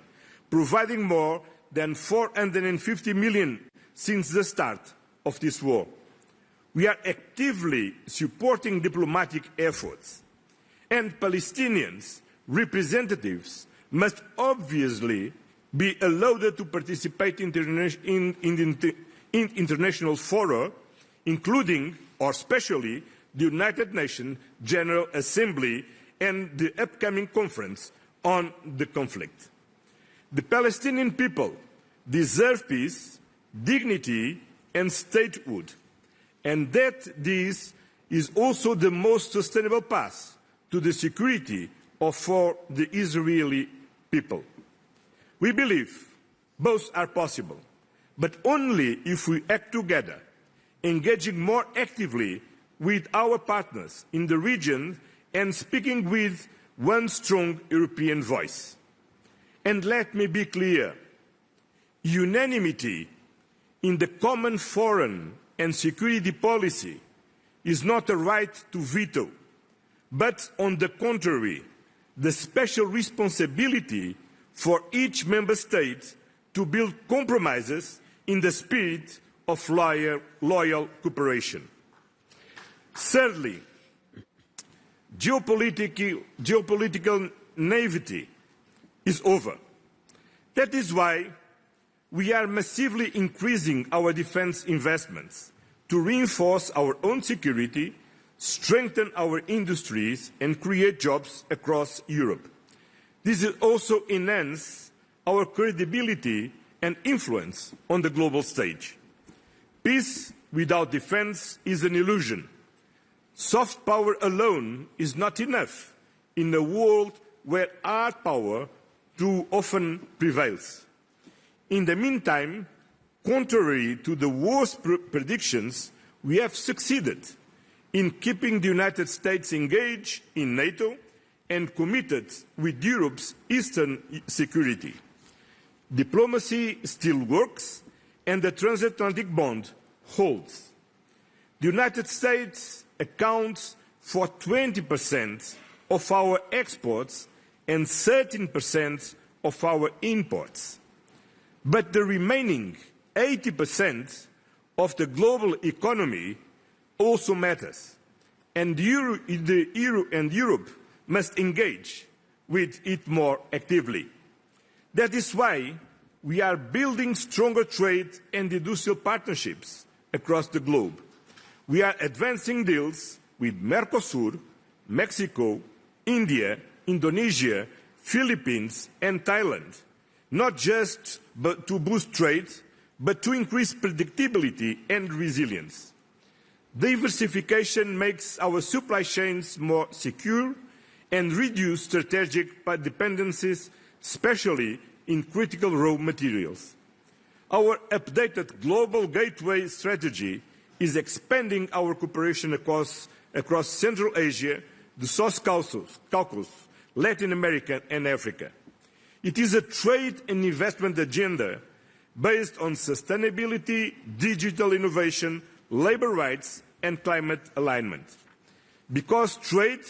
providing more than 450 million since the start of this war. We are actively supporting diplomatic efforts, and Palestinians' representatives must obviously be allowed to participate in international fora, including or especially the United Nations General Assembly and the upcoming conference on the conflict. The Palestinian people deserve peace, dignity and statehood, and that this is also the most sustainable path to the security for the Israeli people. We believe both are possible, but only if we act together, engaging more actively with our partners in the region and speaking with one strong European voice. And let me be clear, unanimity in the common foreign and security policy is not a right to veto, but on the contrary, the special responsibility for each member state to build compromises in the spirit of loyal cooperation. Thirdly, geopolitical naivety is over. That is why we are massively increasing our defense investments to reinforce our own security, strengthen our industries and create jobs across Europe. This will also enhance our credibility and influence on the global stage. Peace without defense is an illusion. Soft power alone is not enough in a world where hard power too often prevails. In the meantime, contrary to the worst predictions, we have succeeded in keeping the United States engaged in NATO and committed with Europe's eastern security. Diplomacy still works and the transatlantic bond holds. The United States accounts for 20% of our exports and 13% of our imports. But the remaining 80% of the global economy also matters, and Europe must engage with it more actively. That is why we are building stronger trade and industrial partnerships across the globe. We are advancing deals with Mercosur, Mexico, India, Indonesia, Philippines and Thailand, not just to boost trade, but to increase predictability and resilience. Diversification makes our supply chains more secure and reduce strategic dependencies, especially in critical raw materials. Our updated global gateway strategy is expanding our cooperation across Central Asia, the South Caucasus, Latin America and Africa. It is a trade and investment agenda based on sustainability, digital innovation, labour rights and climate alignment. Because trade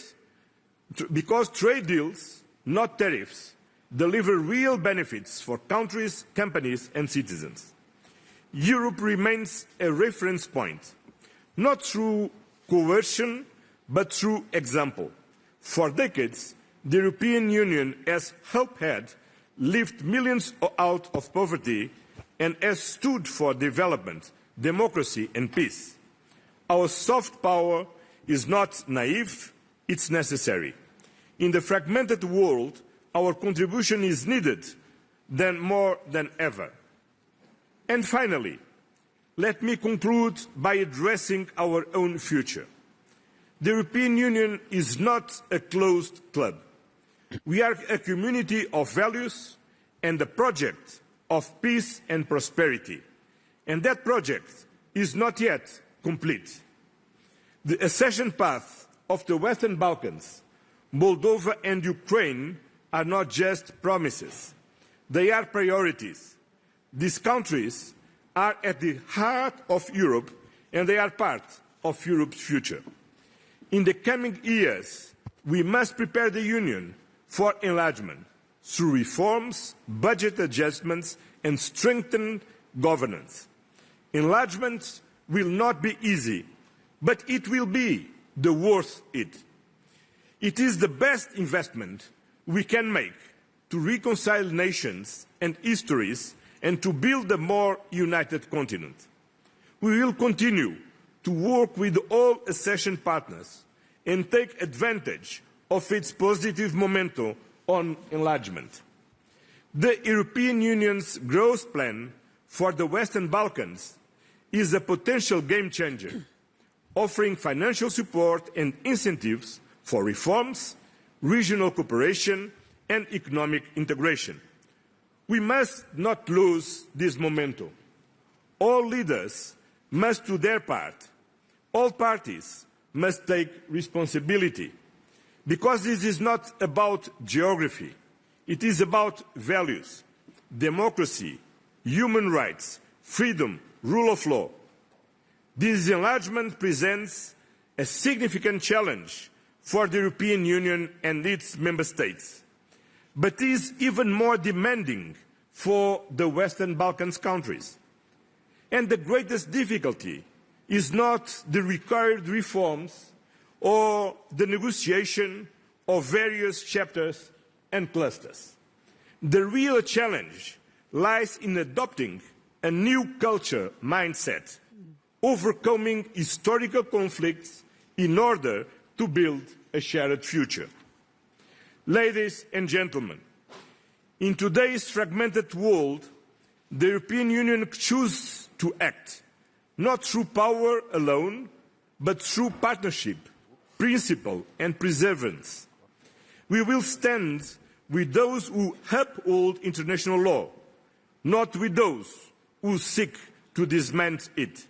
deals, not tariffs, deliver real benefits for countries, companies and citizens. Europe remains a reference point, not through coercion, but through example. For decades, the European Union has helped lift millions out of poverty and has stood for development, democracy and peace. Our soft power is not naive, it's necessary. In the fragmented world, our contribution is needed more than ever. And finally, let me conclude by addressing our own future. The European Union is not a closed club. We are a community of values and a project of peace and prosperity. And that project is not yet complete. The accession path of the Western Balkans, Moldova and Ukraine are not just promises. They are priorities. These countries are at the heart of Europe and they are part of Europe's future. In the coming years, we must prepare the Union for enlargement through reforms, budget adjustments and strengthened governance. Enlargement will not be easy, but it will be worth it. It is the best investment we can make to reconcile nations and histories and to build a more united continent. We will continue to work with all accession partners and take advantage of its positive momentum on enlargement. The European Union's growth plan for the Western Balkans is a potential game changer, offering financial support and incentives for reforms, regional cooperation and economic integration. We must not lose this momentum. All leaders must do their part. All parties must take responsibility, because this is not about geography. It is about values, democracy, human rights, freedom, rule of law. This enlargement presents a significant challenge for the European Union and its member states, but is even more demanding for the Western Balkans countries. And the greatest difficulty is not the required reforms or the negotiation of various chapters and clusters. The real challenge lies in adopting a new culture mindset, overcoming historical conflicts in order to build a shared future. Ladies and gentlemen, in today's fragmented world, the European Union chooses to act, not through power alone, but through partnership, principle and perseverance. We will stand with those who uphold international law, not with those who seek to dismantle it.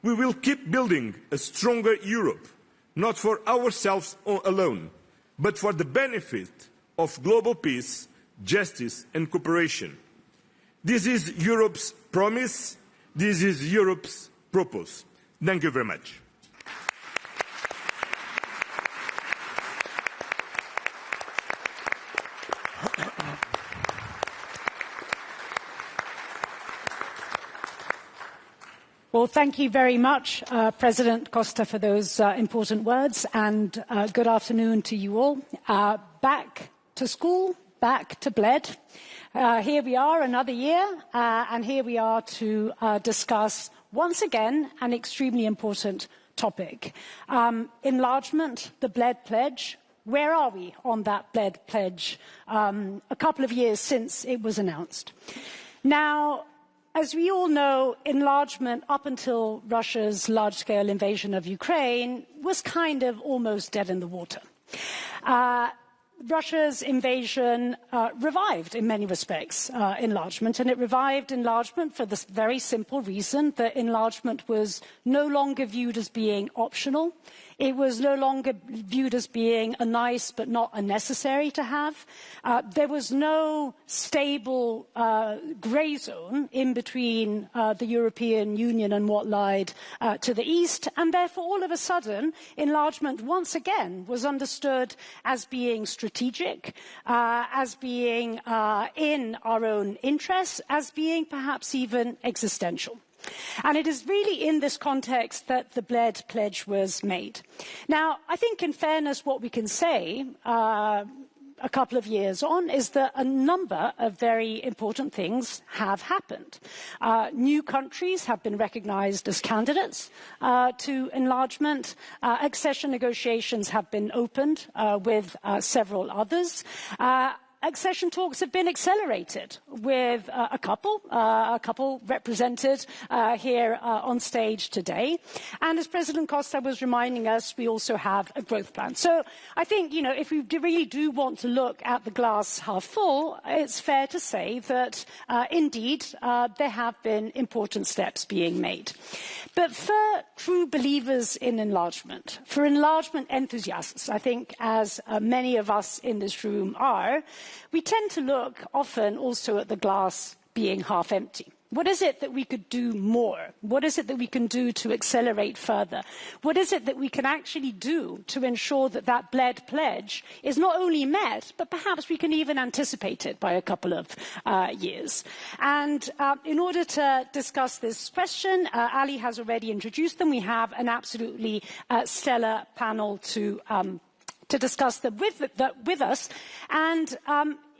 We will keep building a stronger Europe, not for ourselves alone, but for the benefit of global peace, justice and cooperation. This is Europe's promise. This is Europe's purpose. Thank you very much.
Well, thank you very much, President Costa, for those important words, and good afternoon to you all. Back to school, back to Bled. Here we are, another year, and here we are to discuss, once again, an extremely important topic. Enlargement, the Bled Pledge. Where are we on that Bled Pledge a couple of years since it was announced? Now, as we all know, enlargement up until Russia's large-scale invasion of Ukraine was kind of almost dead in the water. Russia's invasion revived, in many respects, enlargement, and it revived enlargement for the very simple reason that enlargement was no longer viewed as being optional. It was no longer viewed as being a nice but not a necessary to have. There was no stable grey zone in between the European Union and what lied to the east, and therefore all of a sudden enlargement once again was understood as being strategic, as being in our own interests, as being perhaps even existential. And it is really in this context that the Bled Pledge was made. Now, I think in fairness, what we can say a couple of years on is that a number of very important things have happened. New countries have been recognized as candidates to enlargement. Accession negotiations have been opened with several others. Accession talks have been accelerated with a couple represented here on stage today. And as President Costa was reminding us, we also have a growth plan. So I think, you know, if we really do want to look at the glass half full, it's fair to say that indeed there have been important steps being made. But for true believers in enlargement, for enlargement enthusiasts, I think as many of us in this room are, we tend to look often also at the glass being half empty. What is it that we could do more? What is it that we can do to accelerate further? What is it that we can actually do to ensure that that Bled Pledge is not only met, but perhaps we can even anticipate it by a couple of years? And in order to discuss this question, Ali has already introduced them. We have an absolutely stellar panel to discuss them with us. And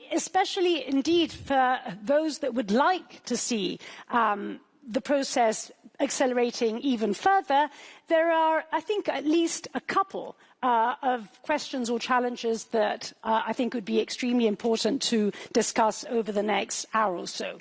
especially indeed for those that would like to see the process accelerating even further, there are, I think, at least a couple of questions or challenges that I think would be extremely important to discuss over the next hour or so.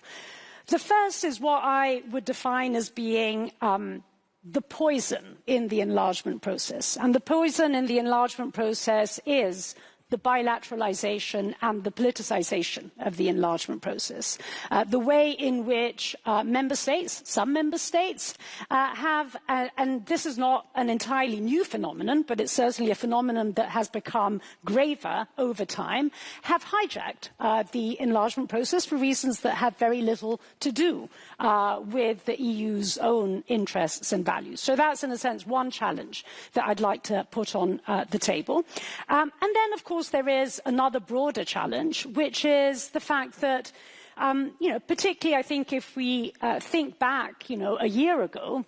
The first is what I would define as being the poison in the enlargement process. And the poison in the enlargement process is the bilateralization and the politicization of the enlargement process. The way in which member states, some member states, have, and this is not an entirely new phenomenon, but it's certainly a phenomenon that has become graver over time, have hijacked the enlargement process for reasons that have very little to do with the EU's own interests and values. So that's, in a sense, one challenge that I'd like to put on the table. And then, of course, there is another broader challenge, which is the fact that, particularly I think if we think back, a year ago,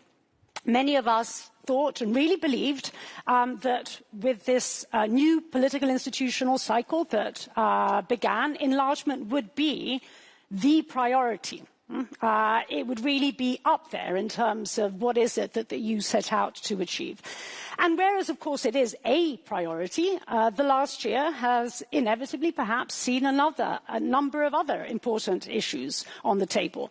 many of us thought and really believed that with this new political institutional cycle that began, enlargement would be the priority. It would really be up there in terms of what is it that the EU set out to achieve. And whereas, of course, it is a priority, the last year has inevitably perhaps seen a number of other important issues on the table.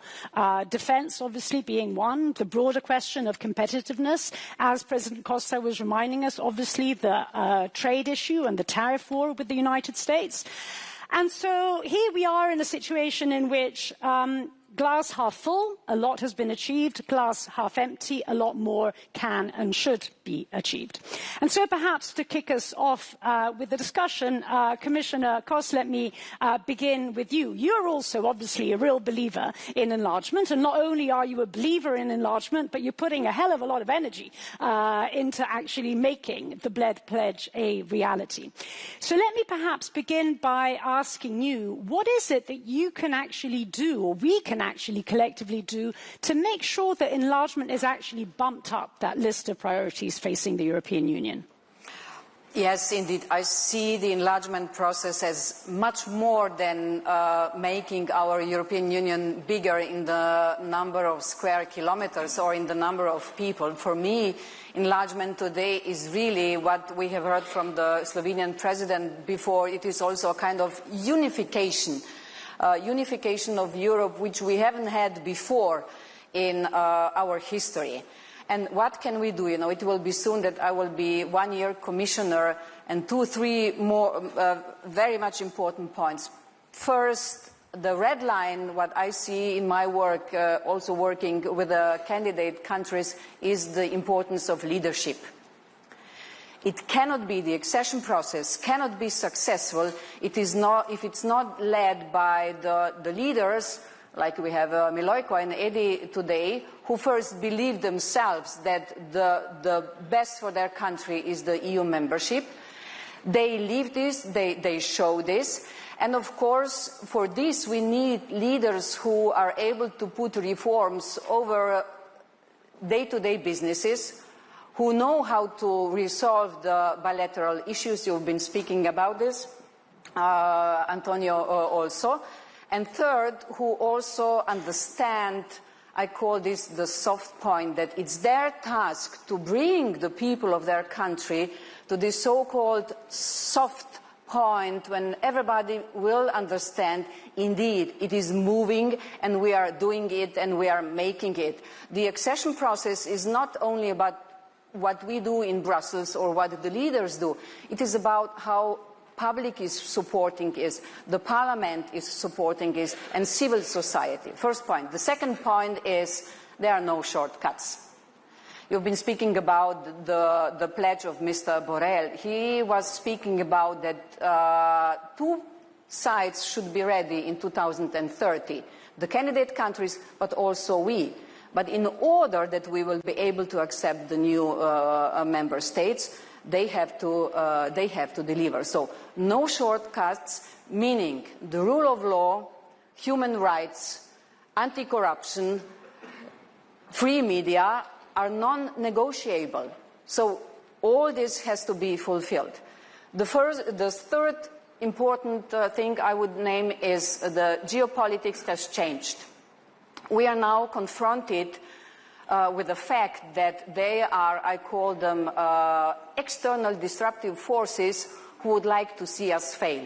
Defence, obviously, being one, the broader question of competitiveness, as President Costa was reminding us, obviously the trade issue and the tariff war with the United States. And so here we are in a situation in which glass half full, a lot has been achieved. Glass half empty, a lot more can and should be achieved. And so perhaps to kick us off with the discussion, Commissioner Kos, let me begin with you. You're also obviously a real believer in enlargement, and not only are you a believer in enlargement, but you're putting a hell of a lot of energy into actually making the Bled Pledge a reality. So let me perhaps begin by asking you, what is it that you can actually do, or we can actually collectively do, to make sure that enlargement is actually bumped up that list of priorities facing the European Union?
Yes, indeed. I see the enlargement process as much more than making our European Union bigger in the number of square kilometers or in the number of people. For me, enlargement today is really what we have heard from the Slovenian president before. It is also a kind of unification of Europe, which we haven't had before in our history. And what can we do? It will be soon that I will be 1 year commissioner, and 3 more very much important points. First, the red line, what I see in my work, also working with the candidate countries, is the importance of leadership. It cannot be, the accession process cannot be successful if it's not led by the leaders, like we have Milojko and Edi today, who first believe themselves that the best for their country is the EU membership. They live this, they show this. And of course, for this we need leaders who are able to put reforms over day-to-day businesses, who know how to resolve the bilateral issues. You've been speaking about this, Antonio also. And third, who also understand, I call this the soft point, that it's their task to bring the people of their country to this so-called soft point when everybody will understand, indeed, it is moving and we are doing it and we are making it. The accession process is not only about what we do in Brussels or what the leaders do. It is about how public is supporting it, the parliament is supporting it, and civil society. First point. The second point is there are no shortcuts. You've been speaking about the pledge of Mr. Borrell. He was speaking about that 2 sides should be ready in 2030. the candidate countries, but also we. But in order that we will be able to accept the new member states, they have to deliver. So no shortcuts, meaning the rule of law, human rights, anti-corruption, free media are non-negotiable. So all this has to be fulfilled. The third important thing I would name is the geopolitics has changed. We are now confronted with the fact that they are, I call them, external disruptive forces who would like to see us fail.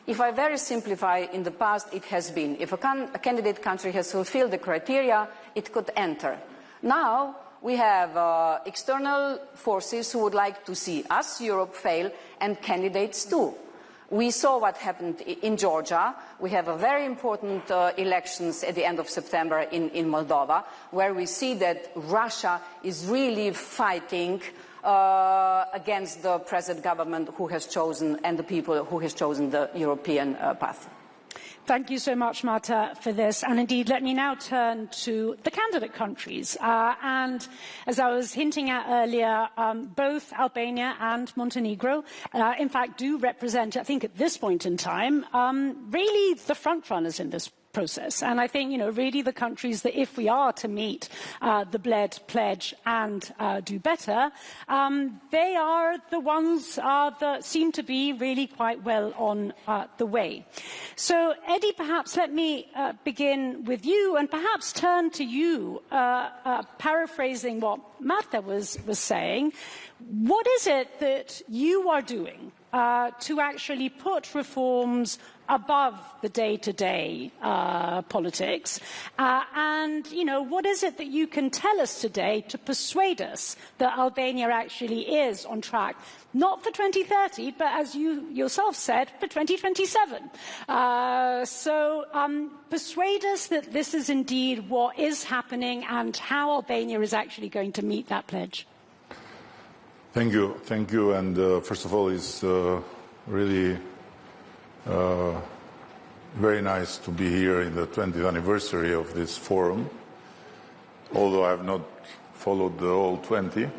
If I very simplify, in the past it has been, if a candidate country has fulfilled the criteria, it could enter. Now we have external forces who would like to see us, Europe, fail, and candidates too. We saw what happened in Georgia. We have a very important elections at the end of September in Moldova, where we see that Russia is really fighting against the present government who has chosen, and the people who has chosen the European path.
Thank you so much, Marta, for this. And indeed, let me now turn to the candidate countries. And as I was hinting at earlier, both Albania and Montenegro, in fact, do represent, I think at this point in time, really the front runners in this process. And I think, really the countries that if we are to meet the Bled Pledge and do better, they are the ones that seem to be really quite well on the way. So, Eddie, perhaps let me begin with you and perhaps turn to you, paraphrasing what Marta was saying. What is it that you are doing to actually put reforms above the day-to-day politics? And, what is it that you can tell us today to persuade us that Albania actually is on track, not for 2030, but as you yourself said, for 2027? Persuade us that this is indeed what is happening and how Albania is actually going to meet that pledge.
Thank you. And first of all, it's really very nice to be here in the 20th anniversary of this forum, although I have not followed the whole 20.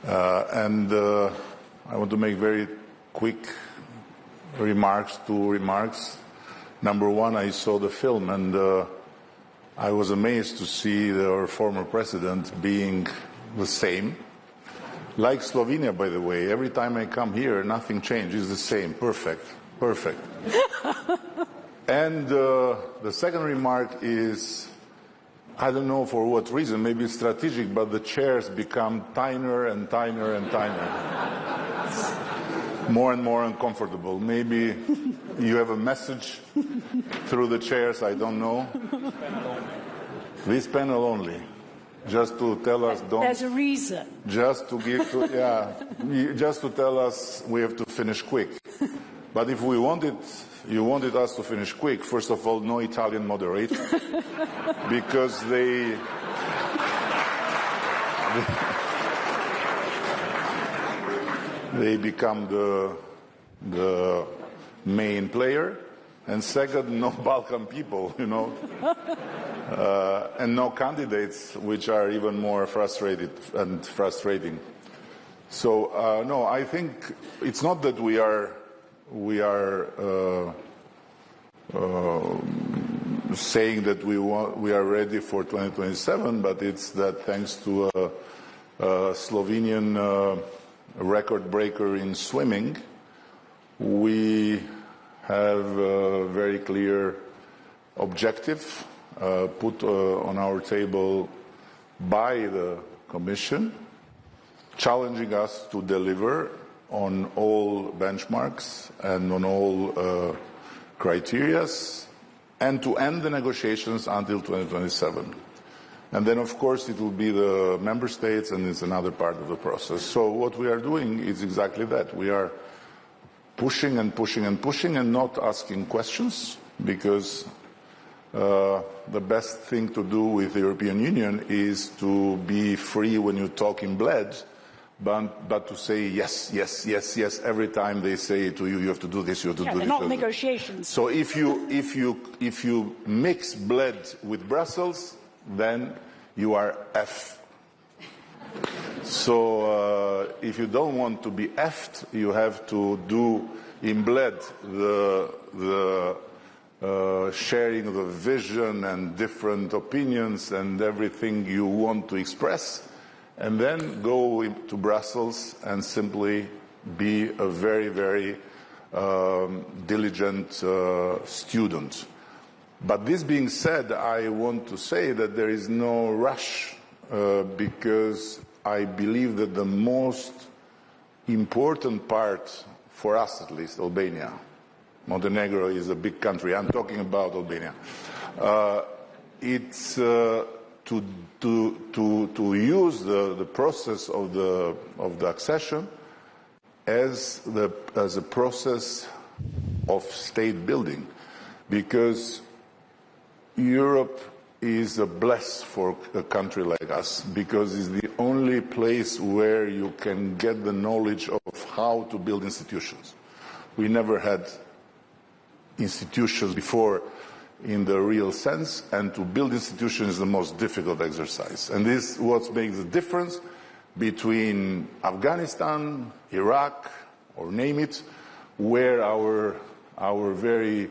And I want to make very quick remarks, two remarks. Number one, I saw the film and I was amazed to see our former president being the same. Like Slovenia, by the way, every time I come here, nothing changes, the same. Perfect. And the second remark is, I don't know for what reason, maybe it's strategic, but the chairs become tinier and tinier and tinier. More and more uncomfortable. Maybe you have a message through the chairs, I don't know. This panel only. Just to tell us,
there's a reason.
Just to just to tell us we have to finish quick. But if you wanted us to finish quick, first of all, no Italian moderator, because they become the main player. And second, no Balkan people, and no candidates, which are even more frustrating. So, no, I think it's not that we are saying that we are ready for 2027, but it's that thanks to a Slovenian record breaker in swimming, we have a very clear objective put on our table by the Commission, challenging us to deliver on all benchmarks and on all criteria, and to end the negotiations until 2027. And then, of course, it will be the member states, and it's another part of the process. So what we are doing is exactly that. We are pushing and pushing and pushing and not asking questions, because the best thing to do with the European Union is to be free when you talk in Bled, but to say yes, yes, yes, yes every time they say to you, you have to do this, you have to do this.
They're not negotiations.
So if you mix Bled with Brussels, then you are F. So if you don't want to be F'd, you have to do in Bled the sharing of the vision and different opinions and everything you want to express, and then go to Brussels and simply be a very, very diligent student. But this being said, I want to say that there is no rush because I believe that the most important part, for us at least, Albania, Montenegro is a big country, I'm talking about Albania, it's to use the process of the accession as a process of state building, because Europe is a bless for a country like us, because it's the only place where you can get the knowledge of how to build institutions. We never had institutions before in the real sense, and to build institutions is the most difficult exercise. And this is what makes the difference between Afghanistan, Iraq, or name it, where our very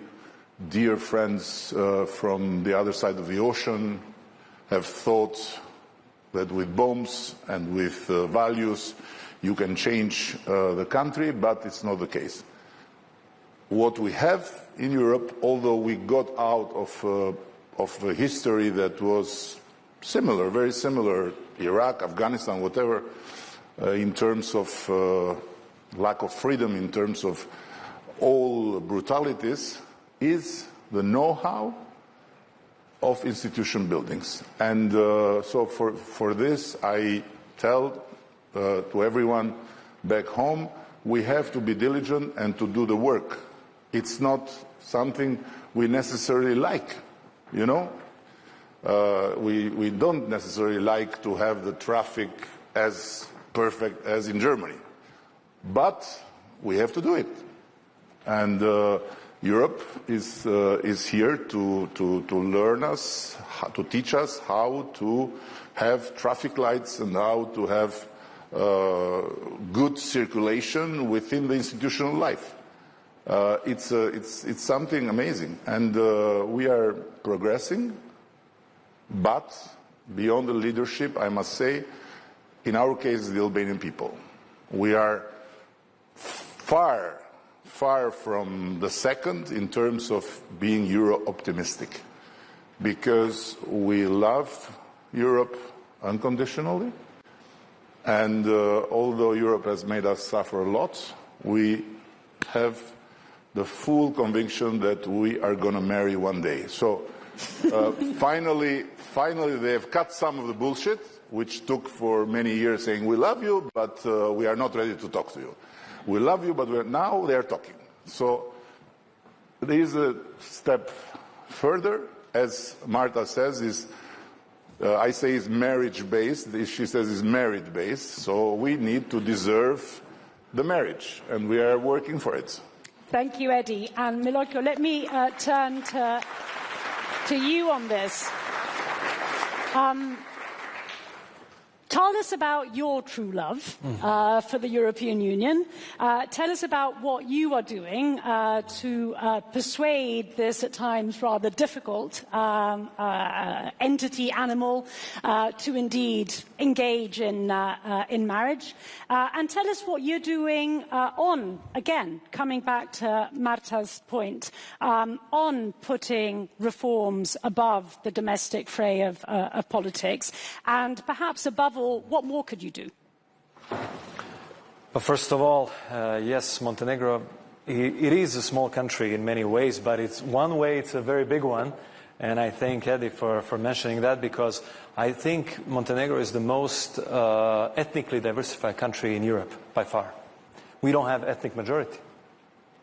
dear friends from the other side of the ocean have thought that with bombs and with values you can change the country, but it's not the case. What we have in Europe, although we got out of a history that was similar, very similar, Iraq, Afghanistan, whatever, in terms of lack of freedom, in terms of all brutalities, is the know-how of institution buildings. And so for this, I tell to everyone back home, we have to be diligent and to do the work. It's not something we necessarily like, you know. We don't necessarily like to have the traffic as perfect as in Germany, but we have to do it. And Europe is here to learn us, to teach us how to have traffic lights and how to have good circulation within the institutional life. It's something amazing, and we are progressing. But beyond the leadership, I must say, in our case, the Albanian people, we are far from the second in terms of being Euro-optimistic, because we love Europe unconditionally, and although Europe has made us suffer a lot, we have the full conviction that we are going to marry one day. So finally they have cut some of the bullshit, which took for many years, saying we love you, but we are not ready to talk to you. We love you, but now they are talking. So there is a step further, as Marta says, I say is marriage-based, she says is merit-based, so we need to deserve the marriage, and we are working for it.
Thank you, Eddie. And Milojko, let me turn to you on this. Tell us about your true love for the European Union. Tell us about what you are doing to persuade this at times rather difficult entity, animal, to indeed engage in marriage. And tell us what you're doing on, again, coming back to Marta's point, on putting reforms above the domestic fray of politics, and perhaps above all, what more could you do?
Well, first of all, yes, Montenegro, it is a small country in many ways, but it's one way, it's a very big one. And I thank Eddie for mentioning that, because I think Montenegro is the most ethnically diversified country in Europe, by far. We don't have ethnic majority.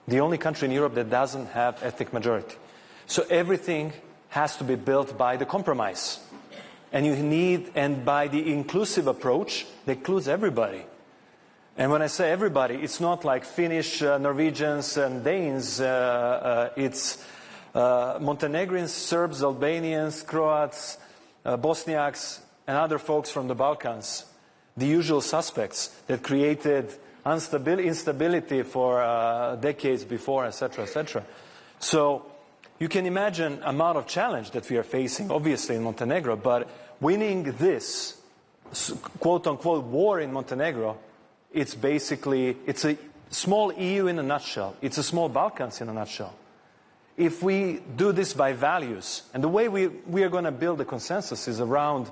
The only country in Europe that doesn't have ethnic majority. So everything has to be built by the compromise. And you need, and by the inclusive approach that includes everybody. And when I say everybody, it's not like Finnish, Norwegians, and Danes. It's Montenegrins, Serbs, Albanians, Croats, Bosniaks, and other folks from the Balkans. The usual suspects that created instability for decades before, etc., etc. So you can imagine the amount of challenge that we are facing, obviously, in Montenegro, but winning this quote-unquote war in Montenegro, it's a small EU in a nutshell. It's a small Balkans in a nutshell. If we do this by values, and the way we are going to build a consensus is around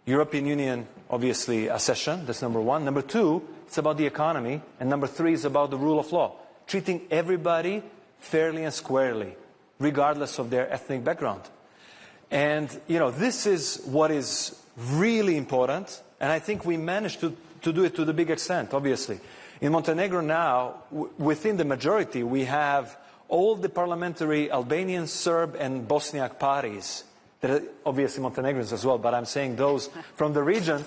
European Union, obviously, accession, that's number one. Number two, it's about the economy. And number three is about the rule of law, treating everybody fairly and squarely, regardless of their ethnic background. And, this is what is really important, and I think we managed to do it to the big extent, obviously. In Montenegro now, within the majority, we have all the parliamentary Albanian, Serb, and Bosniak parties. That are obviously Montenegrins as well, but I'm saying those from the region,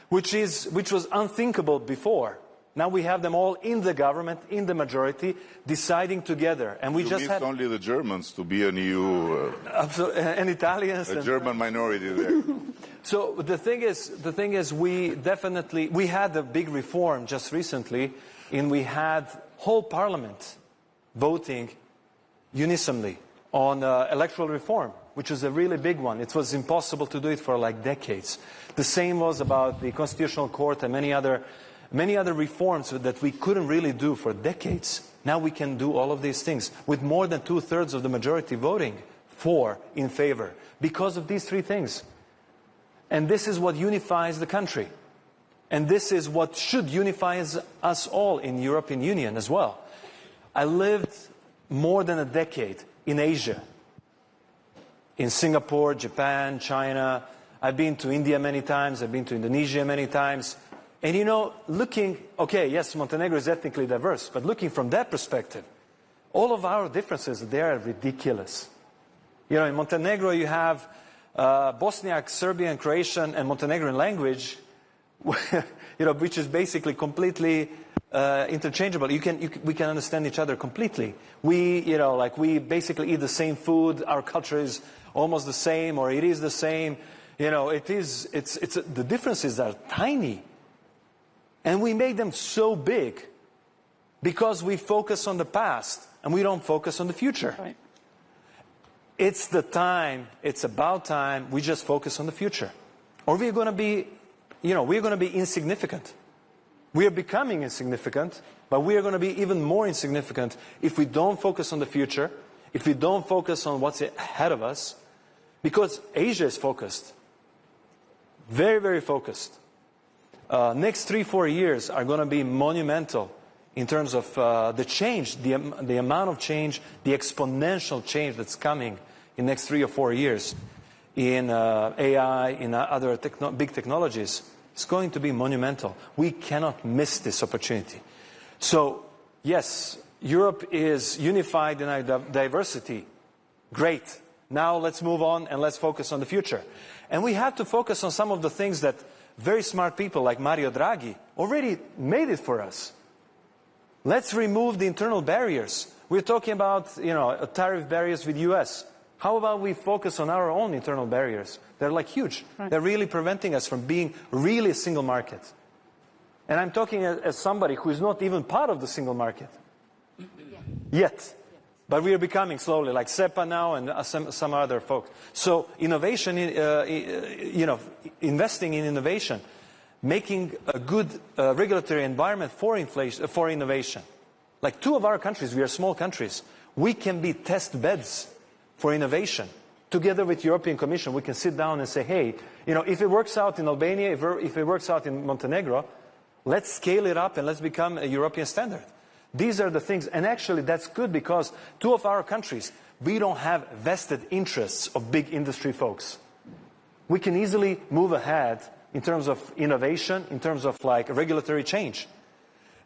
which was unthinkable before. Now we have them all in the government, in the majority, deciding together. And we just had
only the Germans to be an EU.
And Italians.
A German minority there.
So the thing is, we had a big reform just recently, and we had whole parliament voting unisonly on electoral reform, which was a really big one. It was impossible to do it for like decades. The same was about the Constitutional Court and many other reforms that we couldn't really do for decades. Now we can do all of these things with more than 2/3 of the majority voting in favor, because of these three things. And this is what unifies the country. And this is what should unify us all in the European Union as well. I lived more than a decade in Asia, in Singapore, Japan, China. I've been to India many times. I've been to Indonesia many times. And yes, Montenegro is ethnically diverse, but looking from that perspective, all of our differences, they are ridiculous. In Montenegro you have Bosniak, Serbian, Croatian, and Montenegrin language, which is basically completely interchangeable. We can understand each other completely. We basically eat the same food. Our culture is almost the same, or it is the same. The differences are tiny. And we make them so big because we focus on the past and we don't focus on the future.
Right.
It's about time we just focus on the future. Or we're going to be insignificant. We are becoming insignificant, but we are going to be even more insignificant if we don't focus on the future, if we don't focus on what's ahead of us, because Asia is focused. Very, very focused. Next 3-4 years are going to be monumental in terms of the change, the amount of change, the exponential change that's coming in the next 3 or 4 years in AI, in other big technologies. It's going to be monumental. We cannot miss this opportunity. So, yes, Europe is unified in our diversity. Great. Now let's move on and let's focus on the future. And we have to focus on some of the things that very smart people like Mario Draghi already made it for us. Let's remove the internal barriers. We're talking about, tariff barriers with the US. How about we focus on our own internal barriers? They're huge. Right. They're really preventing us from being really a single market. And I'm talking as somebody who is not even part of the single market. Yet. But we are becoming slowly, like SEPA now and some other folks. So innovation, investing in innovation, making a good regulatory environment for innovation. Like 2 of our countries, we are small countries. We can be test beds for innovation. Together with the European Commission, we can sit down and say, hey, if it works out in Albania, if it works out in Montenegro, let's scale it up and let's become a European standard. These are the things, and actually that's good because 2 of our countries, we don't have vested interests of big industry folks. We can easily move ahead in terms of innovation, in terms of regulatory change.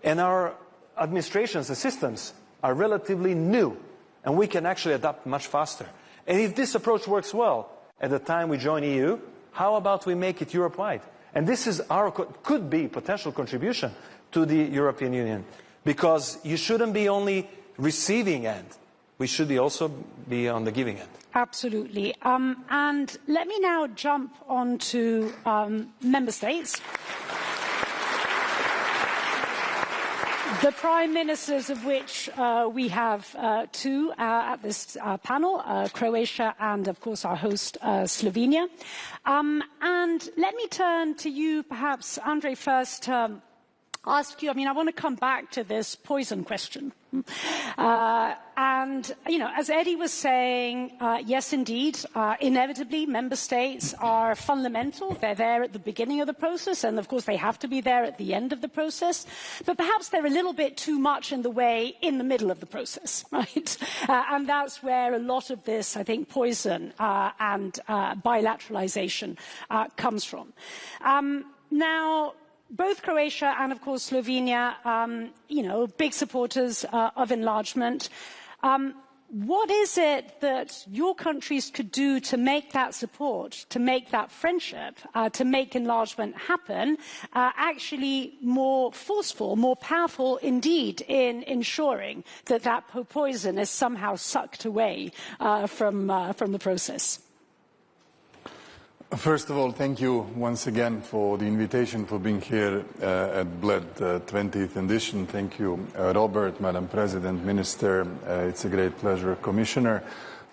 And our administrations and systems are relatively new, and we can actually adapt much faster. And if this approach works well at the time we join EU, how about we make it Europe-wide? And this is our, could be potential contribution to the European Union, because you shouldn't be only receiving end. We should also be on the giving end.
Absolutely. And let me now jump on to member states. The prime ministers of which we have two at this panel, Croatia and, of course, our host, Slovenia. And let me turn to you, perhaps, Andrej, first, ask you, I want to come back to this poison question. And, as Eddie was saying, yes, indeed, inevitably, member states are fundamental. They're there at the beginning of the process, and, of course, they have to be there at the end of the process. But perhaps they're a little bit too much in the way in the middle of the process, right? And that's where a lot of this, I think, poison and bilateralization comes from. Now, both Croatia and, of course, Slovenia, big supporters of enlargement. What is it that your countries could do to make that support, to make that friendship, to make enlargement happen, actually more forceful, more powerful indeed in ensuring that that poison is somehow sucked away from the process?
First of all, thank you once again for the invitation, for being here at Bled 20th edition. Thank you, Robert, Madam President, Minister. It's a great pleasure, Commissioner,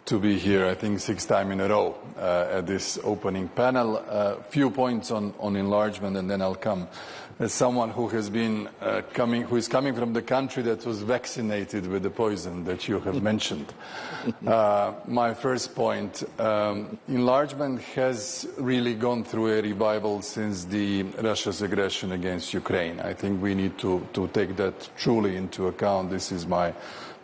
to be here, I think, 6th time in a row at this opening panel. A few points on enlargement, and then I'll come as someone who has been who is coming from the country that was vaccinated with the poison that you have mentioned. My first point, enlargement has really gone through a revival since Russia's aggression against Ukraine. I think we need to take that truly into account. This is my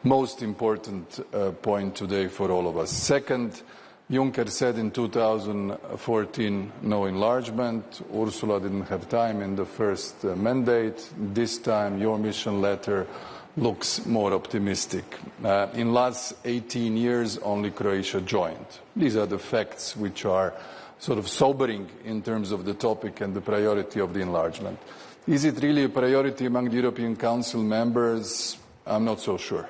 most important point today for all of us. Second, Juncker said in 2014, no enlargement. Ursula didn't have time in the first mandate. This time, your mission letter looks more optimistic. In the last 18 years, only Croatia joined. These are the facts which are sort of sobering in terms of the topic and the priority of the enlargement. Is it really a priority among the European Council members? I'm not so sure.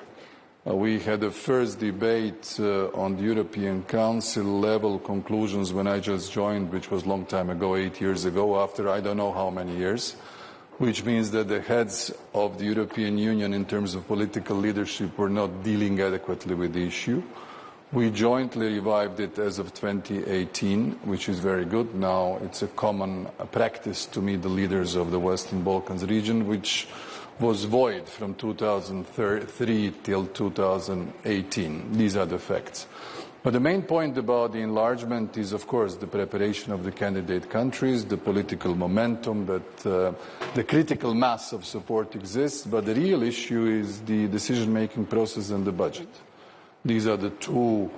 We had a first debate on the European Council level conclusions when I just joined, which was a long time ago, 8 years ago, after I don't know how many years, which means that the heads of the European Union in terms of political leadership were not dealing adequately with the issue. We jointly revived it as of 2018, which is very good. Now it's a common practice to meet the leaders of the Western Balkans region, which was void from 2003 till 2018. These are the facts. But the main point about the enlargement is, of course, the preparation of the candidate countries, the political momentum, that the critical mass of support exists, but the real issue is the decision-making process and the budget. These are the two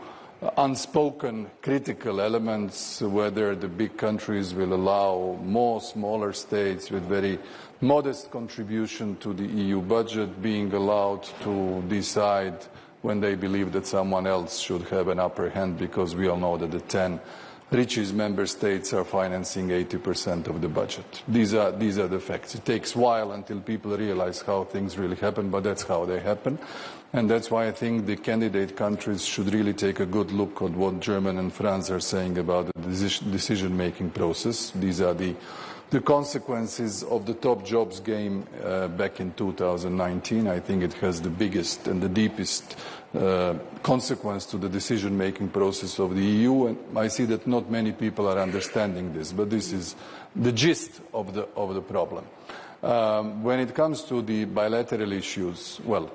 unspoken critical elements, whether the big countries will allow more smaller states with very modest contribution to the EU budget being allowed to decide when they believe that someone else should have an upper hand, because we all know that the 10 richest member states are financing 80% of the budget. These are the facts. It takes a while until people realize how things really happen, but that's how they happen. And that's why I think the candidate countries should really take a good look at what Germany and France are saying about the decision-making process. These are the consequences of the top jobs game back in 2019. I think it has the biggest and the deepest consequence to the decision-making process of the EU. And I see that not many people are understanding this, but this is the gist of the problem. When it comes to the bilateral issues, well,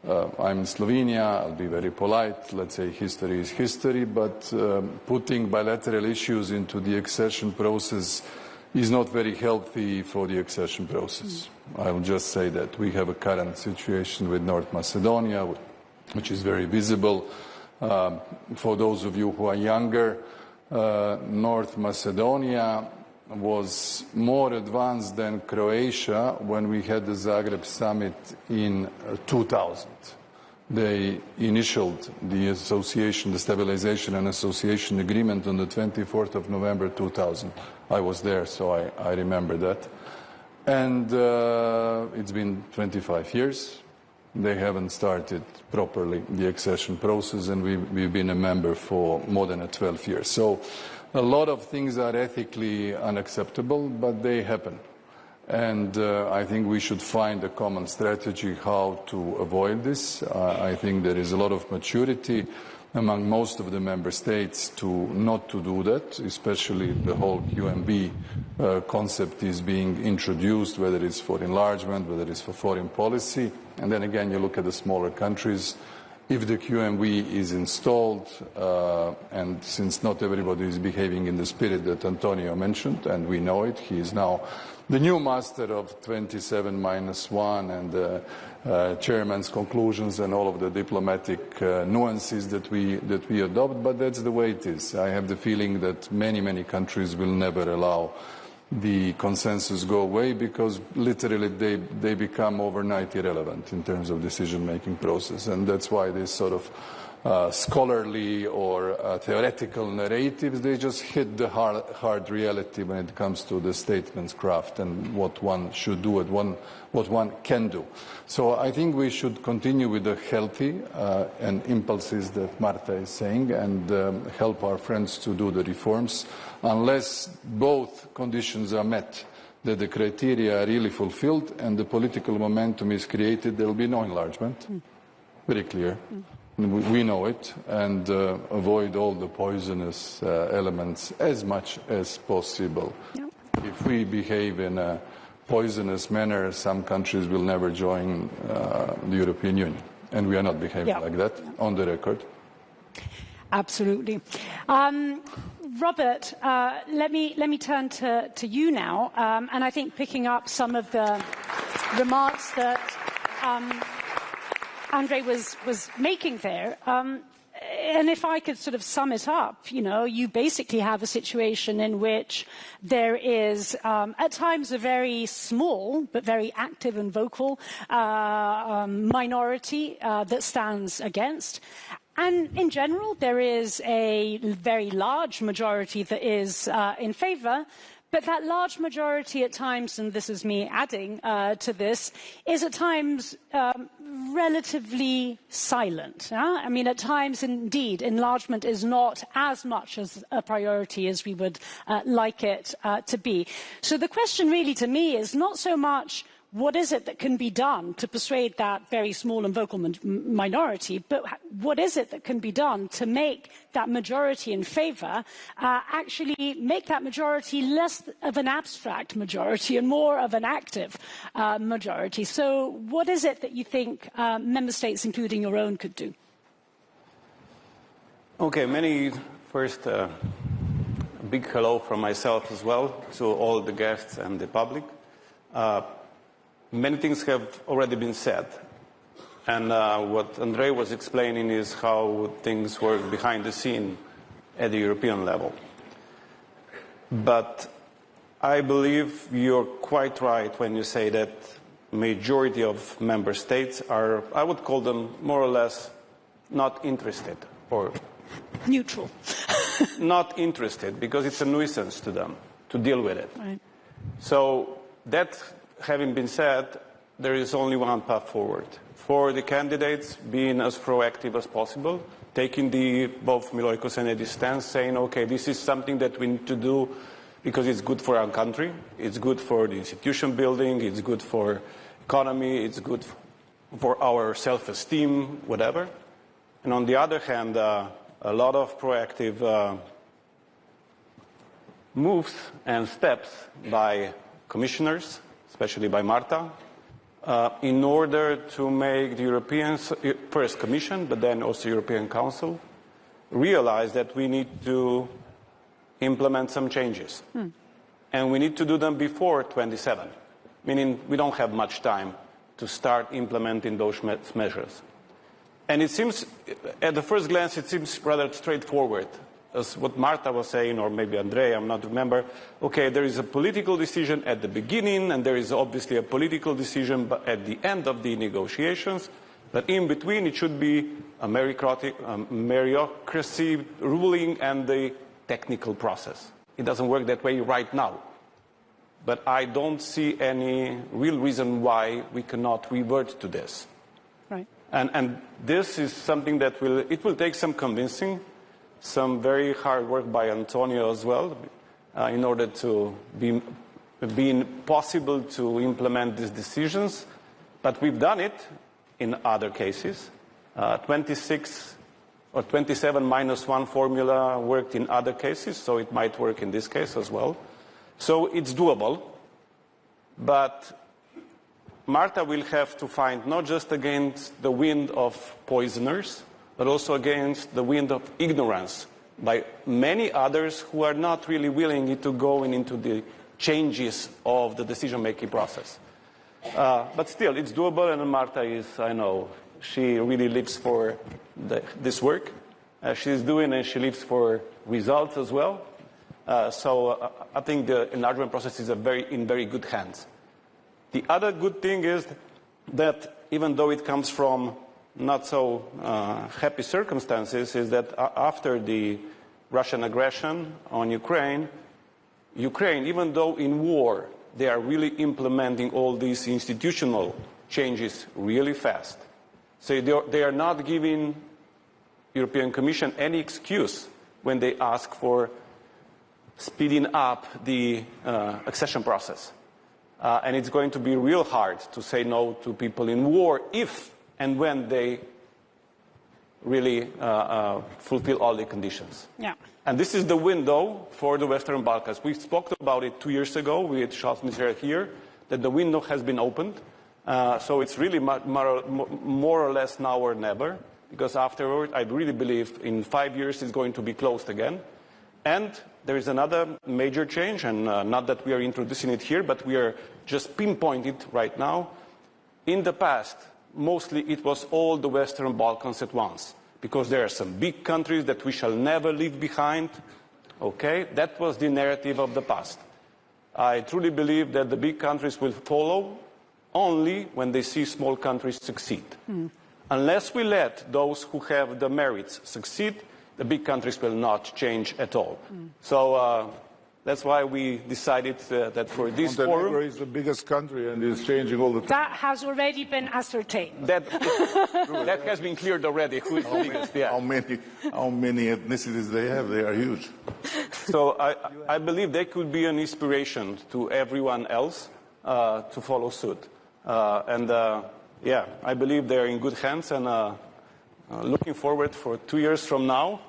I'm in Slovenia, I'll be very polite, let's say history is history, but putting bilateral issues into the accession process is not very healthy for the accession process. I will just say that we have a current situation with North Macedonia, which is very visible. For those of you who are younger, North Macedonia was more advanced than Croatia when we had the Zagreb summit in 2000. They initialed the association, the Stabilization and Association Agreement on the 24th of November 2000. I was there, so I remember that. And it's been 25 years. They haven't started properly the accession process, and we've been a member for more than 12 years. So a lot of things are ethically unacceptable, but they happen. And I think we should find a common strategy how to avoid this. I think there is a lot of maturity among most of the member states to not to do that, especially the whole QMB concept is being introduced, whether it's for enlargement, whether it's for foreign policy. And then again, you look at the smaller countries. If the QMB is installed, and since not everybody is behaving in the spirit that Antonio mentioned, and we know it, he is now the new master of 27-1 and the chairman's conclusions and all of the diplomatic nuances that we adopt, but that's the way it is. I have the feeling that many countries will never allow the consensus go away because literally they become overnight irrelevant in terms of decision-making process, and that's why this sort of scholarly or theoretical narratives, they just hit the hard reality when it comes to the statement's craft and what one should do and what one can do. So I think we should continue with the healthy and impulses that Marta is saying and help our friends to do the reforms. Unless both conditions are met, that the criteria are really fulfilled and the political momentum is created, there will be no enlargement. Very clear. We know it, and avoid all the poisonous elements as much as possible. Yep. If we behave in a poisonous manner, some countries will never join the European Union, and we are not behaving like that, on the record.
Absolutely. Robert, let me turn to you now, and I think picking up some of the remarks that Andrei was making there, and if I could sort of sum it up, you basically have a situation in which there is, at times, a very small but very active and vocal minority that stands against. And in general, there is a very large majority that is in favour. But that large majority at times, and this is me adding to this, is at times relatively silent. I mean, at times, indeed, enlargement is not as much as a priority as we would like it to be. So the question really to me is not so much what is it that can be done to persuade that very small and vocal minority, but what is it that can be done to make that majority in favour actually make that majority less of an abstract majority and more of an active majority? So what is it that you think member states, including your own, could do?
Okay, first, a big hello from myself as well to all the guests and the public. Many things have already been said, and what Andrei was explaining is how things work behind the scene at the European level. But I believe you're quite right when you say that majority of member states are, I would call them more or less not interested or
neutral.
Not interested, because it's a nuisance to them to deal with it.
Right.
So that having been said, there is only one path forward. For the candidates, being as proactive as possible, taking both Miloikos and Edi's stance, saying, okay, this is something that we need to do because it's good for our country, it's good for the institution building, it's good for economy, it's good for our self-esteem, whatever. And on the other hand, a lot of proactive moves and steps by commissioners, especially by Marta, in order to make the European, first Commission, but then also European Council, realize that we need to implement some changes. And we need to do them before 27, meaning we don't have much time to start implementing those measures. And it seems, at the first glance, it seems rather straightforward. As what Marta was saying, or maybe Andrei, I'm not remember, okay, there is a political decision at the beginning, and there is obviously a political decision at the end of the negotiations, But in between, it should be a meritocracy ruling and the technical process. It doesn't work that way right now. But I don't see any real reason why we cannot revert to this.
Right.
And this is something that will take some convincing, some very hard work by Antonio as well, in order to be possible to implement these decisions. But we've done it in other cases. 26 or 27 minus 1 formula worked in other cases, so it might work in this case as well. So it's doable, but Marta will have to fight not just against the wind of poisoners, but also against the wind of ignorance by many others who are not really willing to go into the changes of the decision-making process. But still, it's doable, and Marta is, I know, she really lives for this work. She's doing, and she lives for results as well. So I think the enlargement process is in very good hands. The other good thing is that even though it comes from not so happy circumstances, is that after the Russian aggression on Ukraine, even though in war, they are really implementing all these institutional changes really fast. So they are not giving European Commission any excuse when they ask for speeding up the accession process. And it's going to be real hard to say no to people in war if and when they really fulfill all the conditions.
Yeah.
And this is the window for the Western Balkans. We spoke about it 2 years ago with Charles Michel here, that the window has been opened. So it's really more or less now or never, because afterward, I really believe in 5 years it's going to be closed again. And there is another major change, and not that we are introducing it here, but we are just pinpointing it right now. In the past, mostly it was all the Western Balkans at once, because there are some big countries that we shall never leave behind. Okay, that was the narrative of the past. I truly believe that the big countries will follow only when they see small countries succeed. Unless we let those who have the merits succeed, the big countries will not change at all. So that's why we decided that for this
Montenegro
forum...
is the biggest country and is changing all the time.
That has already been ascertained.
That has been cleared already. Who is the biggest? Yeah.
How many ethnicities they have? They are huge.
So I believe they could be an inspiration to everyone else to follow suit. Yeah, I believe they're in good hands, and looking forward for 2 years from now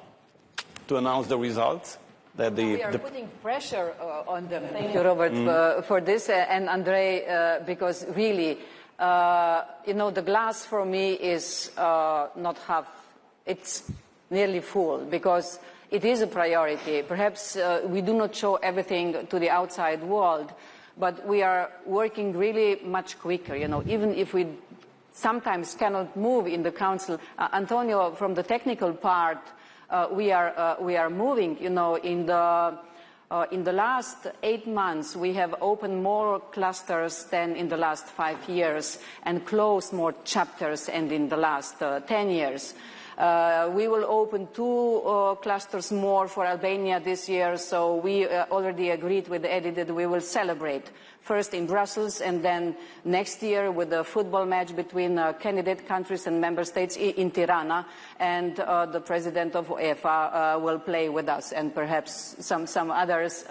to announce the results. That
we are putting pressure on them. Thank you, Robert, for this, and Andrei, because really, the glass for me is not half, it's nearly full, because it is a priority. Perhaps we do not show everything to the outside world, but we are working really much quicker, even if we sometimes cannot move in the Council. Antonio, from the technical part, we are moving. In the last 8 months, we have opened more clusters than in the last 5 years, and closed more chapters than in the last 10 years. We will open 2 clusters more for Albania this year, so we already agreed with Eddie that we will celebrate first in Brussels, and then next year with a football match between candidate countries and member states in Tirana, and the president of UEFA will play with us, and perhaps some others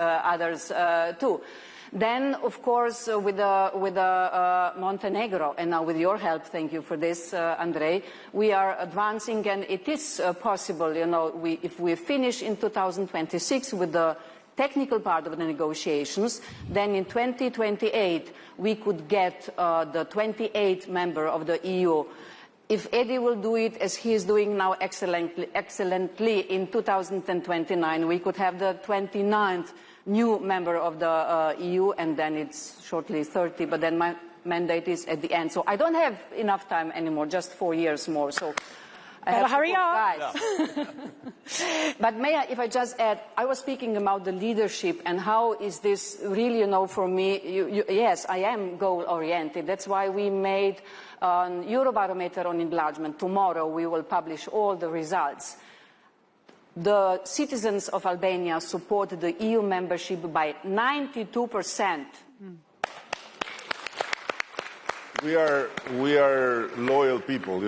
too. Then, of course, with Montenegro, and now with your help, thank you for this, Andrei, we are advancing, and it is possible, if we finish in 2026 with the technical part of the negotiations, then in 2028 we could get the 28th member of the EU. If Eddie will do it as he is doing now excellently in 2029, we could have the 29th new member of the EU, and then it's shortly 30, but then my mandate is at the end. So I don't have enough time anymore, just 4 years more. So I have
hurry up.
guys. But may I, if I just add, I was speaking about the leadership and how is this really, for me, yes, I am goal-oriented. That's why we made an Eurobarometer on enlargement. Tomorrow we will publish all the results. The citizens of Albania support the EU membership by 92%.
We are loyal people,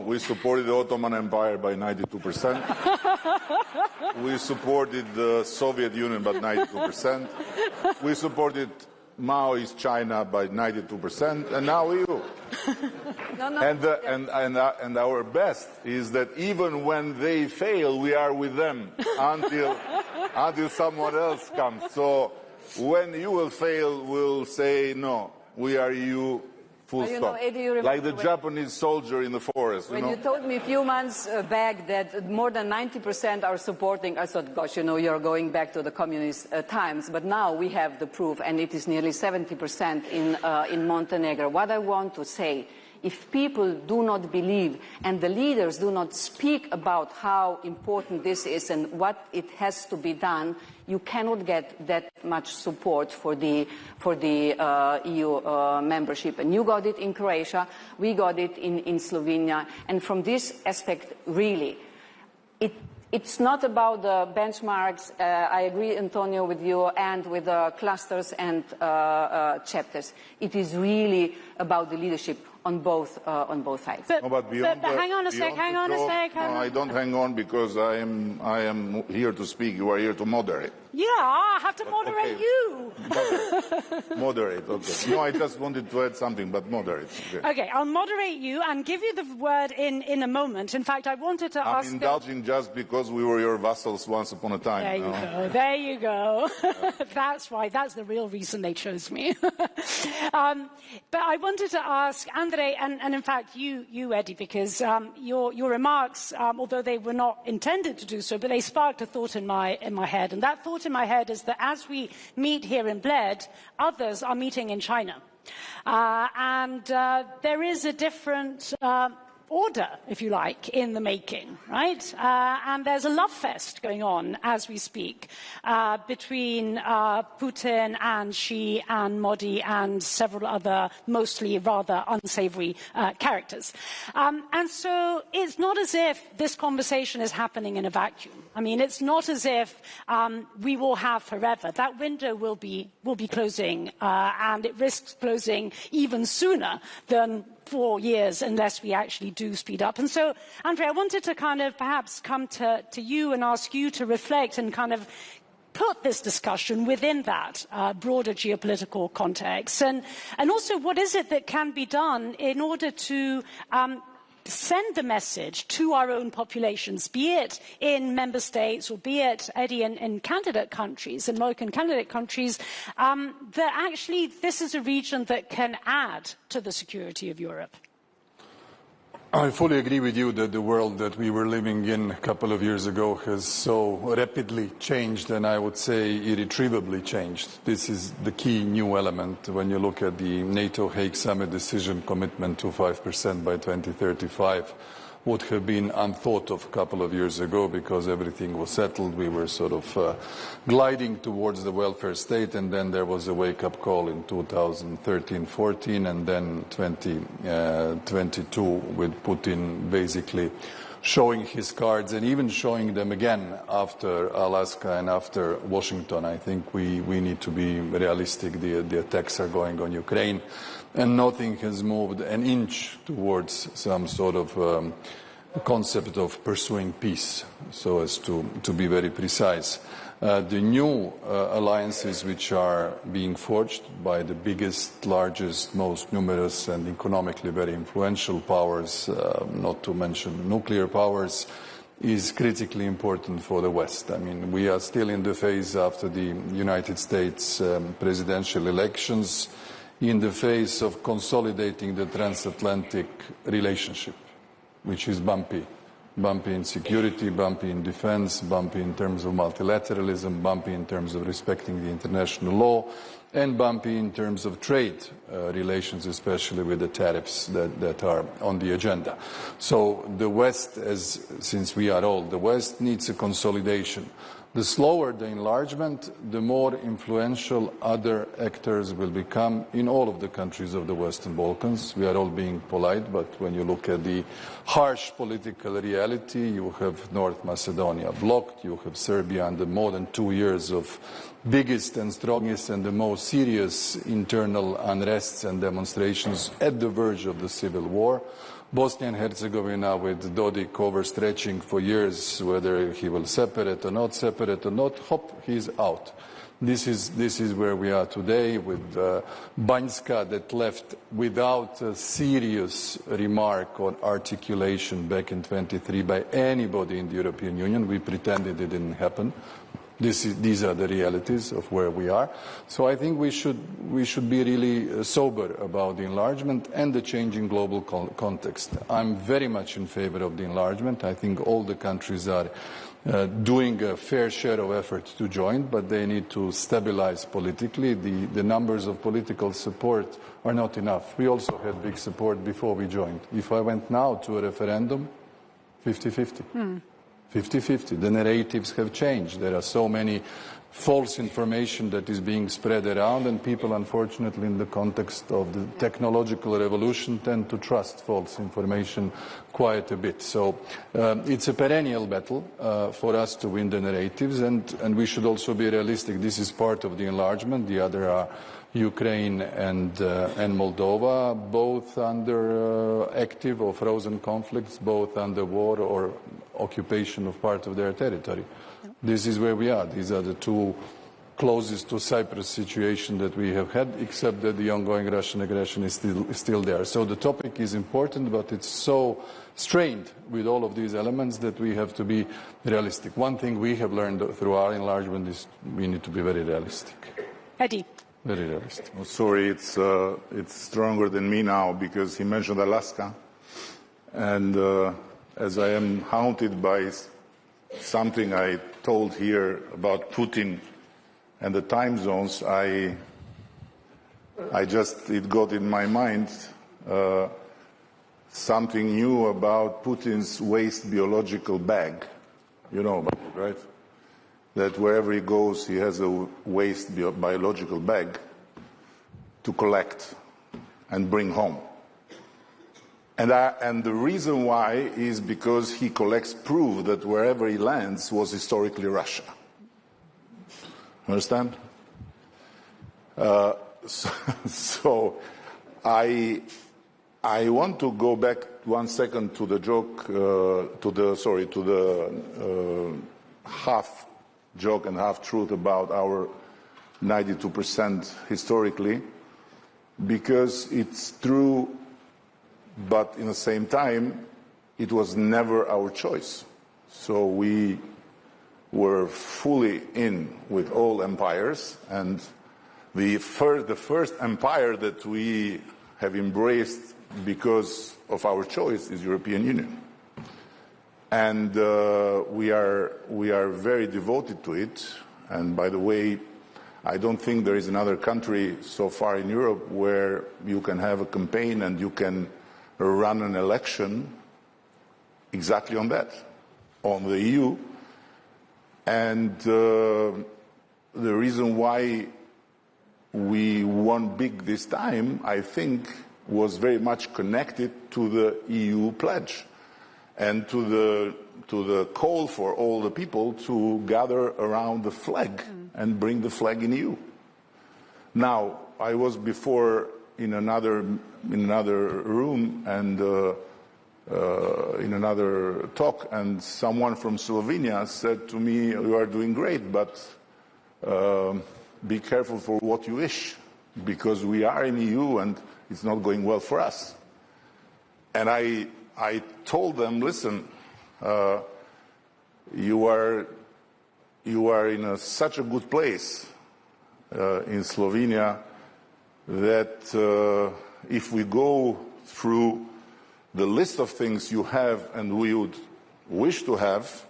We supported the Ottoman Empire by 92%. We supported the Soviet Union by 92%. We supported Maoist China by 92%, and now EU. And our best is that even when they fail, we are with them until someone else comes. So when you will fail, we'll say no. We are EU. Full stop.
Eddie,
like the Japanese soldier in the forest.
When you told me a few months back that more than 90% are supporting, I thought, gosh, you're going back to the communist times. But now we have the proof, and it is nearly 70% in Montenegro. What I want to say, if people do not believe and the leaders do not speak about how important this is and what it has to be done, you cannot get that much support for the EU membership. And you got it in Croatia, we got it in Slovenia. And from this aspect, really, it's not about the benchmarks. I agree, Antonio, with you and with the clusters and chapters. It is really about the leadership on both sides.
But
hang on a sec.
I don't hang on because I am here to speak. You are here to moderate.
Yeah, I have to moderate you.
Moderate, okay. No, I just wanted to add something, but moderate.
Okay, I'll moderate you and give you the word in a moment. In fact, I wanted to ask...
I'm indulging just because we were your vassals once upon a time.
There you go. That's right. That's the real reason they chose me. But I wanted to ask Andrei, and in fact you, Eddie, because your remarks, although they were not intended to do so, but they sparked a thought in my head. And that thought in my head is that as we meet here in Bled, others are meeting in China. And there is a different order, if you like, in the making, right? And there's a love fest going on as we speak between Putin and Xi and Modi and several other mostly rather unsavory characters. And so it's not as if this conversation is happening in a vacuum. I mean, it's not as if we will have forever. That window will be closing, and it risks closing even sooner than 4 years unless we actually do speed up. And so, Andrei, I wanted to kind of perhaps come to you and ask you to reflect and kind of put this discussion within that broader geopolitical context. And also, what is it that can be done in order to send the message to our own populations, be it in member states or be it, Eddie, in candidate countries, in American candidate countries, that actually this is a region that can add to the security of Europe?
I fully agree with you that the world that we were living in a couple of years ago has so rapidly changed, and I would say irretrievably changed. This is the key new element when you look at the NATO Hague Summit decision commitment to 5% by 2035. Would have been unthought of a couple of years ago because everything was settled. We were sort of gliding towards the welfare state, and then there was a wake-up call in 2013-14, and then 2022 with Putin basically showing his cards and even showing them again after Alaska and after Washington. I think we need to be realistic. The attacks are going on Ukraine, and nothing has moved an inch towards some sort of concept of pursuing peace, so as to be very precise. The new alliances which are being forged by the biggest, largest, most numerous and economically very influential powers, not to mention nuclear powers, is critically important for the West. I mean, we are still in the phase after the United States presidential elections, in the phase of consolidating the transatlantic relationship, which is bumpy. Bumpy in security, bumpy in defense, bumpy in terms of multilateralism, bumpy in terms of respecting the international law. and bumpy in terms of trade relations, especially with the tariffs that are on the agenda. So the West, since we are old, the West needs a consolidation. The slower the enlargement, the more influential other actors will become in all of the countries of the Western Balkans. We are all being polite, but when you look at the harsh political reality, you have North Macedonia blocked, you have Serbia under more than 2 years of biggest and strongest and the most serious internal unrests and demonstrations at the verge of the civil war. Bosnia and Herzegovina with Dodik overstretching for years whether he will separate or not, hop, he's out. This is where we are today with Banjska that left without a serious remark or articulation back in 23 by anybody in the European Union. We pretended it didn't happen. These are the realities of where we are. So I think we should be really sober about the enlargement and the changing global context. I'm very much in favor of the enlargement. I think all the countries are doing a fair share of effort to join, but they need to stabilize politically. The numbers of political support are not enough. We also had big support before we joined. If I went now to a referendum, 50-50. 50-50. The narratives have changed. There are so many false information that is being spread around, and people, unfortunately, in the context of the technological revolution, tend to trust false information quite a bit. So it's a perennial battle for us to win the narratives, and we should also be realistic. This is part of the enlargement. The other are Ukraine and Moldova, both under active or frozen conflicts, both under war or occupation of part of their territory. This is where we are. These are the two closest to Cyprus situation that we have had, except that the ongoing Russian aggression is still there. So the topic is important, but it's so strained with all of these elements that we have to be realistic. One thing we have learned through our enlargement is we need to be very realistic.
Eddie.
Very realistic.
Oh, sorry, it's stronger than me now because he mentioned Alaska. And as I am haunted by something I told here about Putin and the time zones, it got in my mind something new about Putin's waste biological bag. You know about it, right? That wherever he goes, he has a waste biological bag to collect and bring home. And the reason why is because he collects proof that wherever he lands was historically Russia. Understand? So I want to go back 1 second to the joke, to the half joke and half truth about our 92% historically, because it's true, but in the same time, it was never our choice. So we were fully in with all empires, and the first empire that we have embraced because of our choice is European Union. And we are very devoted to it. And by the way, I don't think there is another country so far in Europe where you can have a campaign and you can run an election exactly on that, on the EU. And the reason why we won big this time, I think, was very much connected to the EU pledge and to the call for all the people to gather around the flag and bring the flag in EU. Now, I was before in another room and in another talk, and someone from Slovenia said to me, "You are doing great, but be careful for what you wish, because we are in EU and it's not going well for us." And I told them, listen, you are in such a good place in Slovenia that if we go through the list of things you have and we would wish to have,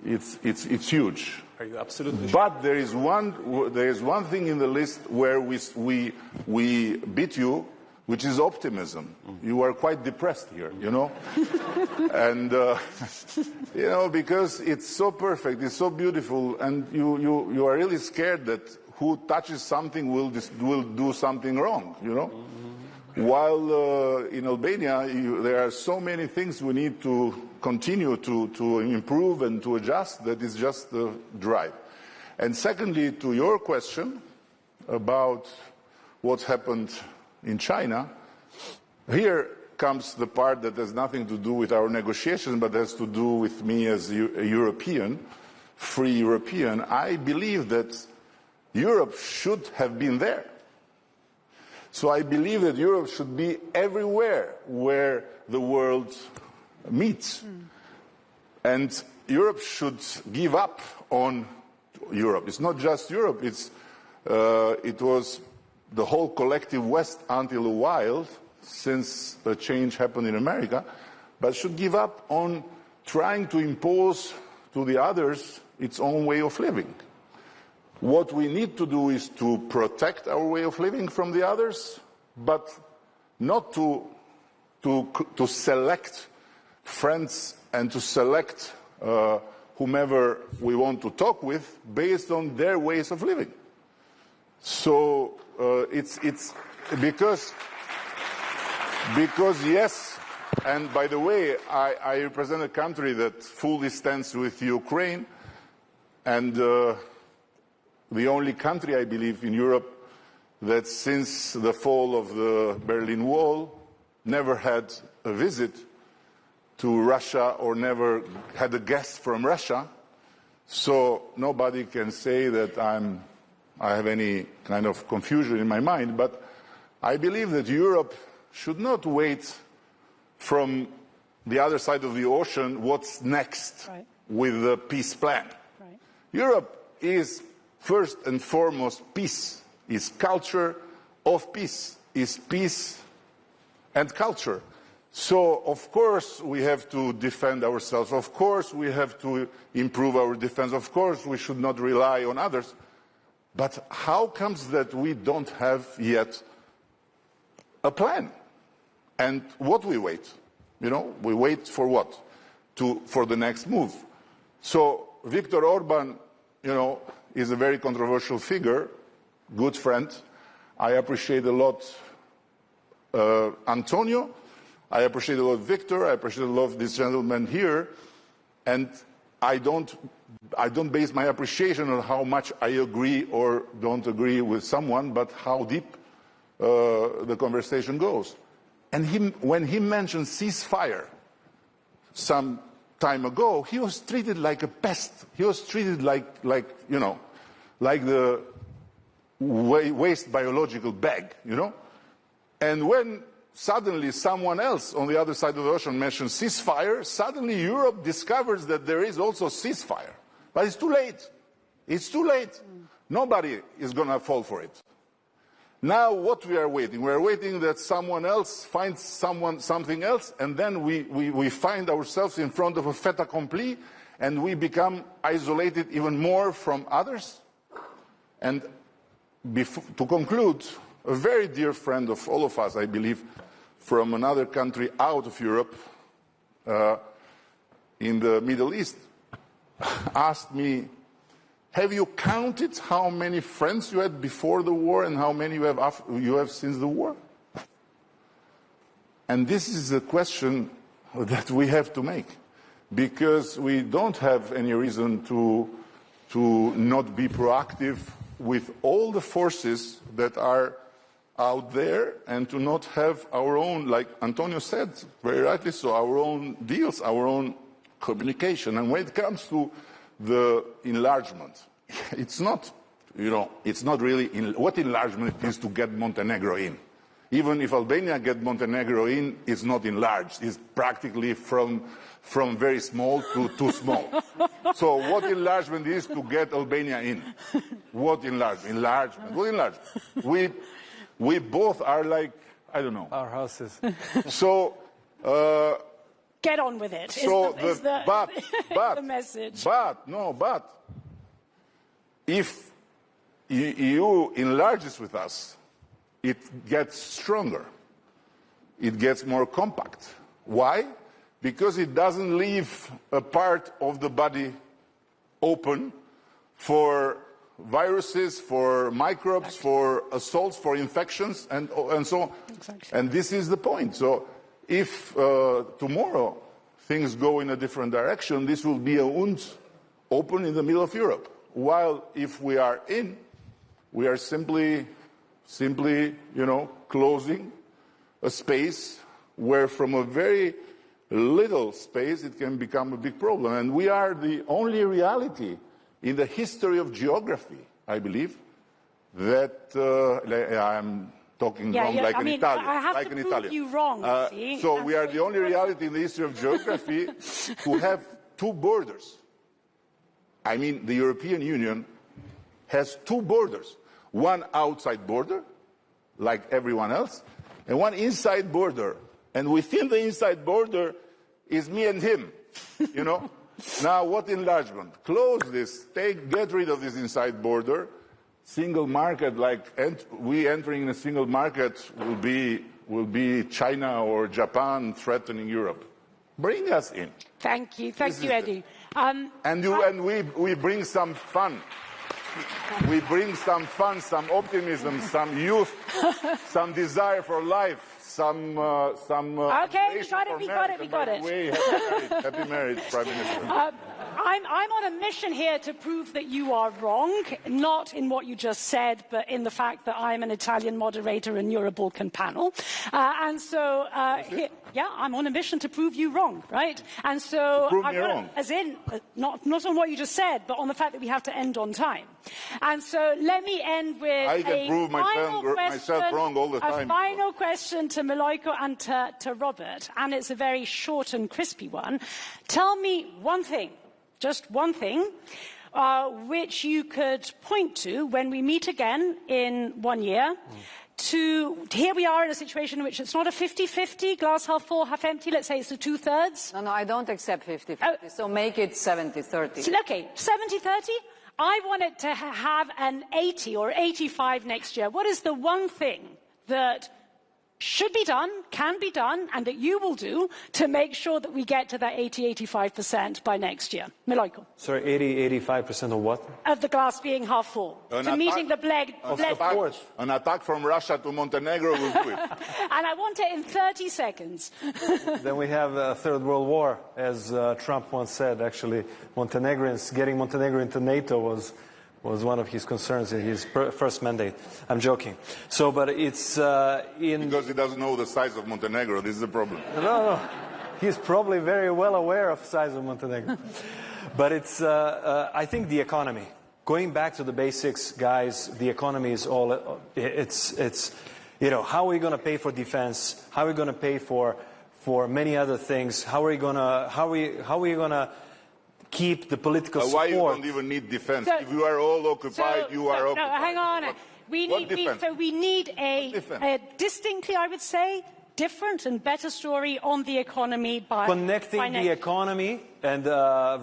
it's huge.
Are you absolutely sure?
But there is one thing in the list where we beat you, which is optimism. You are quite depressed here, you know? And, you know, because it's so perfect, it's so beautiful, and you are really scared that who touches something will do something wrong, you know? While in Albania, there are so many things we need to continue to improve and to adjust that is just the drive. And secondly, to your question about what happened in China, here comes the part that has nothing to do with our negotiations, but has to do with me as a European, free European. I believe that Europe should have been there. So I believe that Europe should be everywhere where the world meets. And Europe should give up on Europe. It's not just Europe, it was the whole collective West until a while, since the change happened in America, but should give up on trying to impose to the others its own way of living. What we need to do is to protect our way of living from the others, but not to select friends and to select whomever we want to talk with based on their ways of living. So it's because yes, and by the way, I represent a country that fully stands with Ukraine, and the only country, I believe, in Europe that since the fall of the Berlin Wall never had a visit to Russia or never had a guest from Russia. So nobody can say that I have any kind of confusion in my mind, but I believe that Europe should not wait from the other side of the ocean what's next with the peace plan. Europe is first and foremost peace, is culture of peace, is peace and culture. So, of course, we have to defend ourselves. Of course, we have to improve our defense. Of course, we should not rely on others. But how comes that we don't have yet a plan? And what we wait? You know, we wait for what? For the next move. So, Viktor Orban, you know, is a very controversial figure, good friend. I appreciate a lot Antonio. I appreciate a lot Victor. I appreciate a lot of this gentleman here. And I don't base my appreciation on how much I agree or don't agree with someone, but how deep the conversation goes. And when he mentioned ceasefire some time ago, he was treated like a pest. He was treated like you know, like the waste biological bag, you know. And when suddenly someone else on the other side of the ocean mentions ceasefire, suddenly Europe discovers that there is also ceasefire. But it's too late. It's too late. Nobody is going to fall for it. Now what we are waiting? We are waiting that someone else finds something else, and then we find ourselves in front of a fait accompli, and we become isolated even more from others. And to conclude, a very dear friend of all of us, I believe, from another country out of Europe, in the Middle East, asked me, have you counted how many friends you had before the war and how many you have since the war? And this is a question that we have to make, because we don't have any reason to not be proactive with all the forces that are out there, and to not have our own, like Antonio said, very rightly so, our own deals, our own communication. And when it comes to the enlargement, it's not, you know, it's not really what enlargement is to get Montenegro in. Even if Albania gets Montenegro in, it's not enlarged. It's practically from very small to too small. So what enlargement is to get Albania in? What enlargement? Enlargement. What enlargement? We both are like, I don't know.
Our houses.
So
get on with it.
So
the message.
But if EU enlarges with us, it gets stronger. It gets more compact. Why? Because it doesn't leave a part of the body open for viruses, for microbes, for assaults, for infections, and so on.
Exactly.
And this is the point. So if tomorrow things go in a different direction, this will be a wound open in the middle of Europe. While if we are in, we are simply, closing a space where from a very little space it can become a big problem. And we are the only reality in the history of geography, I believe, that I'm talking wrong like an Italian.
I have to prove you wrong, see?
So we are the only reality in the history of geography who have two borders. I mean, the European Union has two borders. One outside border, like everyone else, and one inside border. And within the inside border is me and him, Now, what enlargement? Close this, get rid of this inside border. Single market, we entering in a single market will be China or Japan threatening Europe. Bring us in.
Thank you, Eddie.
And we bring some fun. We bring some fun, some optimism, some youth, some desire for life.
Okay, we got it.
Happy marriage, Prime Minister.
I'm on a mission here to prove that you are wrong, not in what you just said, but in the fact that I'm an Italian moderator and you're a Balkan panel. I'm on a mission to prove you wrong, right? And so,
prove me wrong.
As in, not on what you just said, but on the fact that we have to end on time. And so, let me end with
I can prove myself wrong all the time.
A final question to Milojko and to Robert, and it's a very short and crispy one. Tell me one thing, just one thing, which you could point to when we meet again in 1 year. Here we are in a situation in which it's not a 50-50, glass half full, half empty, let's say it's a 2/3.
No, I don't accept 50-50, so make it 70-30.
Okay, 70-30? I want it to have an 80 or 85 next year. What is the one thing that should be done, can be done, and that you will do to make sure that we get to that 80-85% by next year? Milojko.
Sorry, 80-85% of what?
Of the glass being half full. Meeting the Bled Pledge.
An attack from Russia to Montenegro will do it.
And I want it in 30 seconds.
Then we have a third world war, as Trump once said. Actually, getting Montenegro into NATO was one of his concerns in his first mandate. I'm joking. But it's
because he doesn't know the size of Montenegro. This is the problem.
No. He's probably very well aware of the size of Montenegro. But it's, I think, the economy. Going back to the basics, guys, the economy is all. It's how are we going to pay for defense? How are we going to pay for many other things? How are we going to keep the political support?
Why you don't even need defense? If you are all occupied, you are occupied.
No, hang on. We need a distinctly, I would say, different and better story on the economy by
connecting the economy and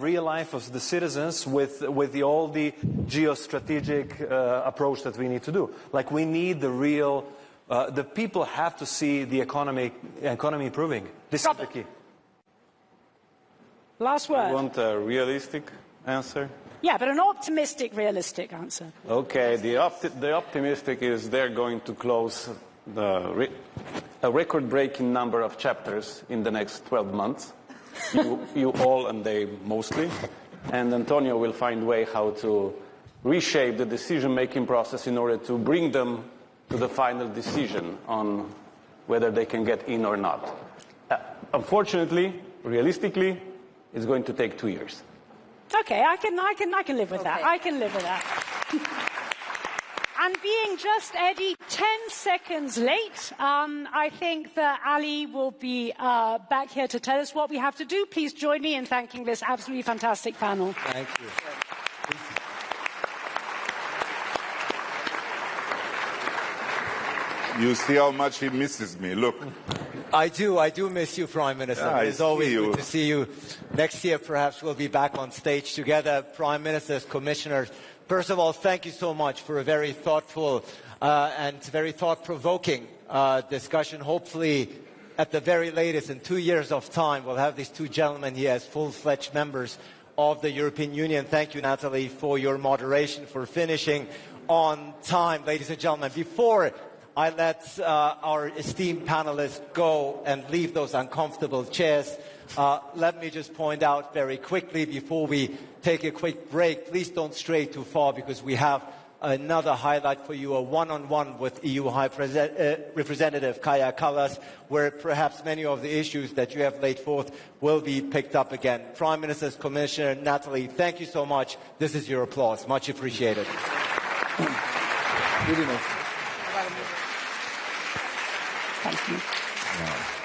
real life of the citizens with all the geostrategic approach that we need to do. Like we need the real. The people have to see the economy improving. This is the key.
Last word.
You want a realistic answer?
Yeah, but an optimistic, realistic answer.
Okay, the optimistic is they're going to close a record-breaking number of chapters in the next 12 months. You all and they mostly. And Antonio will find a way how to reshape the decision-making process in order to bring them to the final decision on whether they can get in or not. Unfortunately, realistically, it's going to take 2 years.
Okay, I can live with that. I can live with that. And being just, Eddie, 10 seconds late, I think that Ali will be back here to tell us what we have to do. Please join me in thanking this absolutely fantastic panel.
Thank you.
You see how much he misses me. Look.
I do miss you, Prime Minister.
Yeah,
it's always good to see you. Next year, perhaps we'll be back on stage together, Prime Ministers, Commissioners. First of all, thank you so much for a very thoughtful and very thought-provoking discussion. Hopefully, at the very latest, in 2 years of time, we'll have these two gentlemen here as full-fledged members of the European Union. Thank you, Natalie, for your moderation, for finishing on time. Ladies and gentlemen, before I let our esteemed panelists go and leave those uncomfortable chairs, let me just point out very quickly before we take a quick break, please don't stray too far because we have another highlight for you, a one-on-one with EU High Representative Kaja Kallas, where perhaps many of the issues that you have laid forth will be picked up again. Prime Minister's Commissioner Natalie, thank you so much. This is your applause. Much appreciated.
Really nice.
Thank you.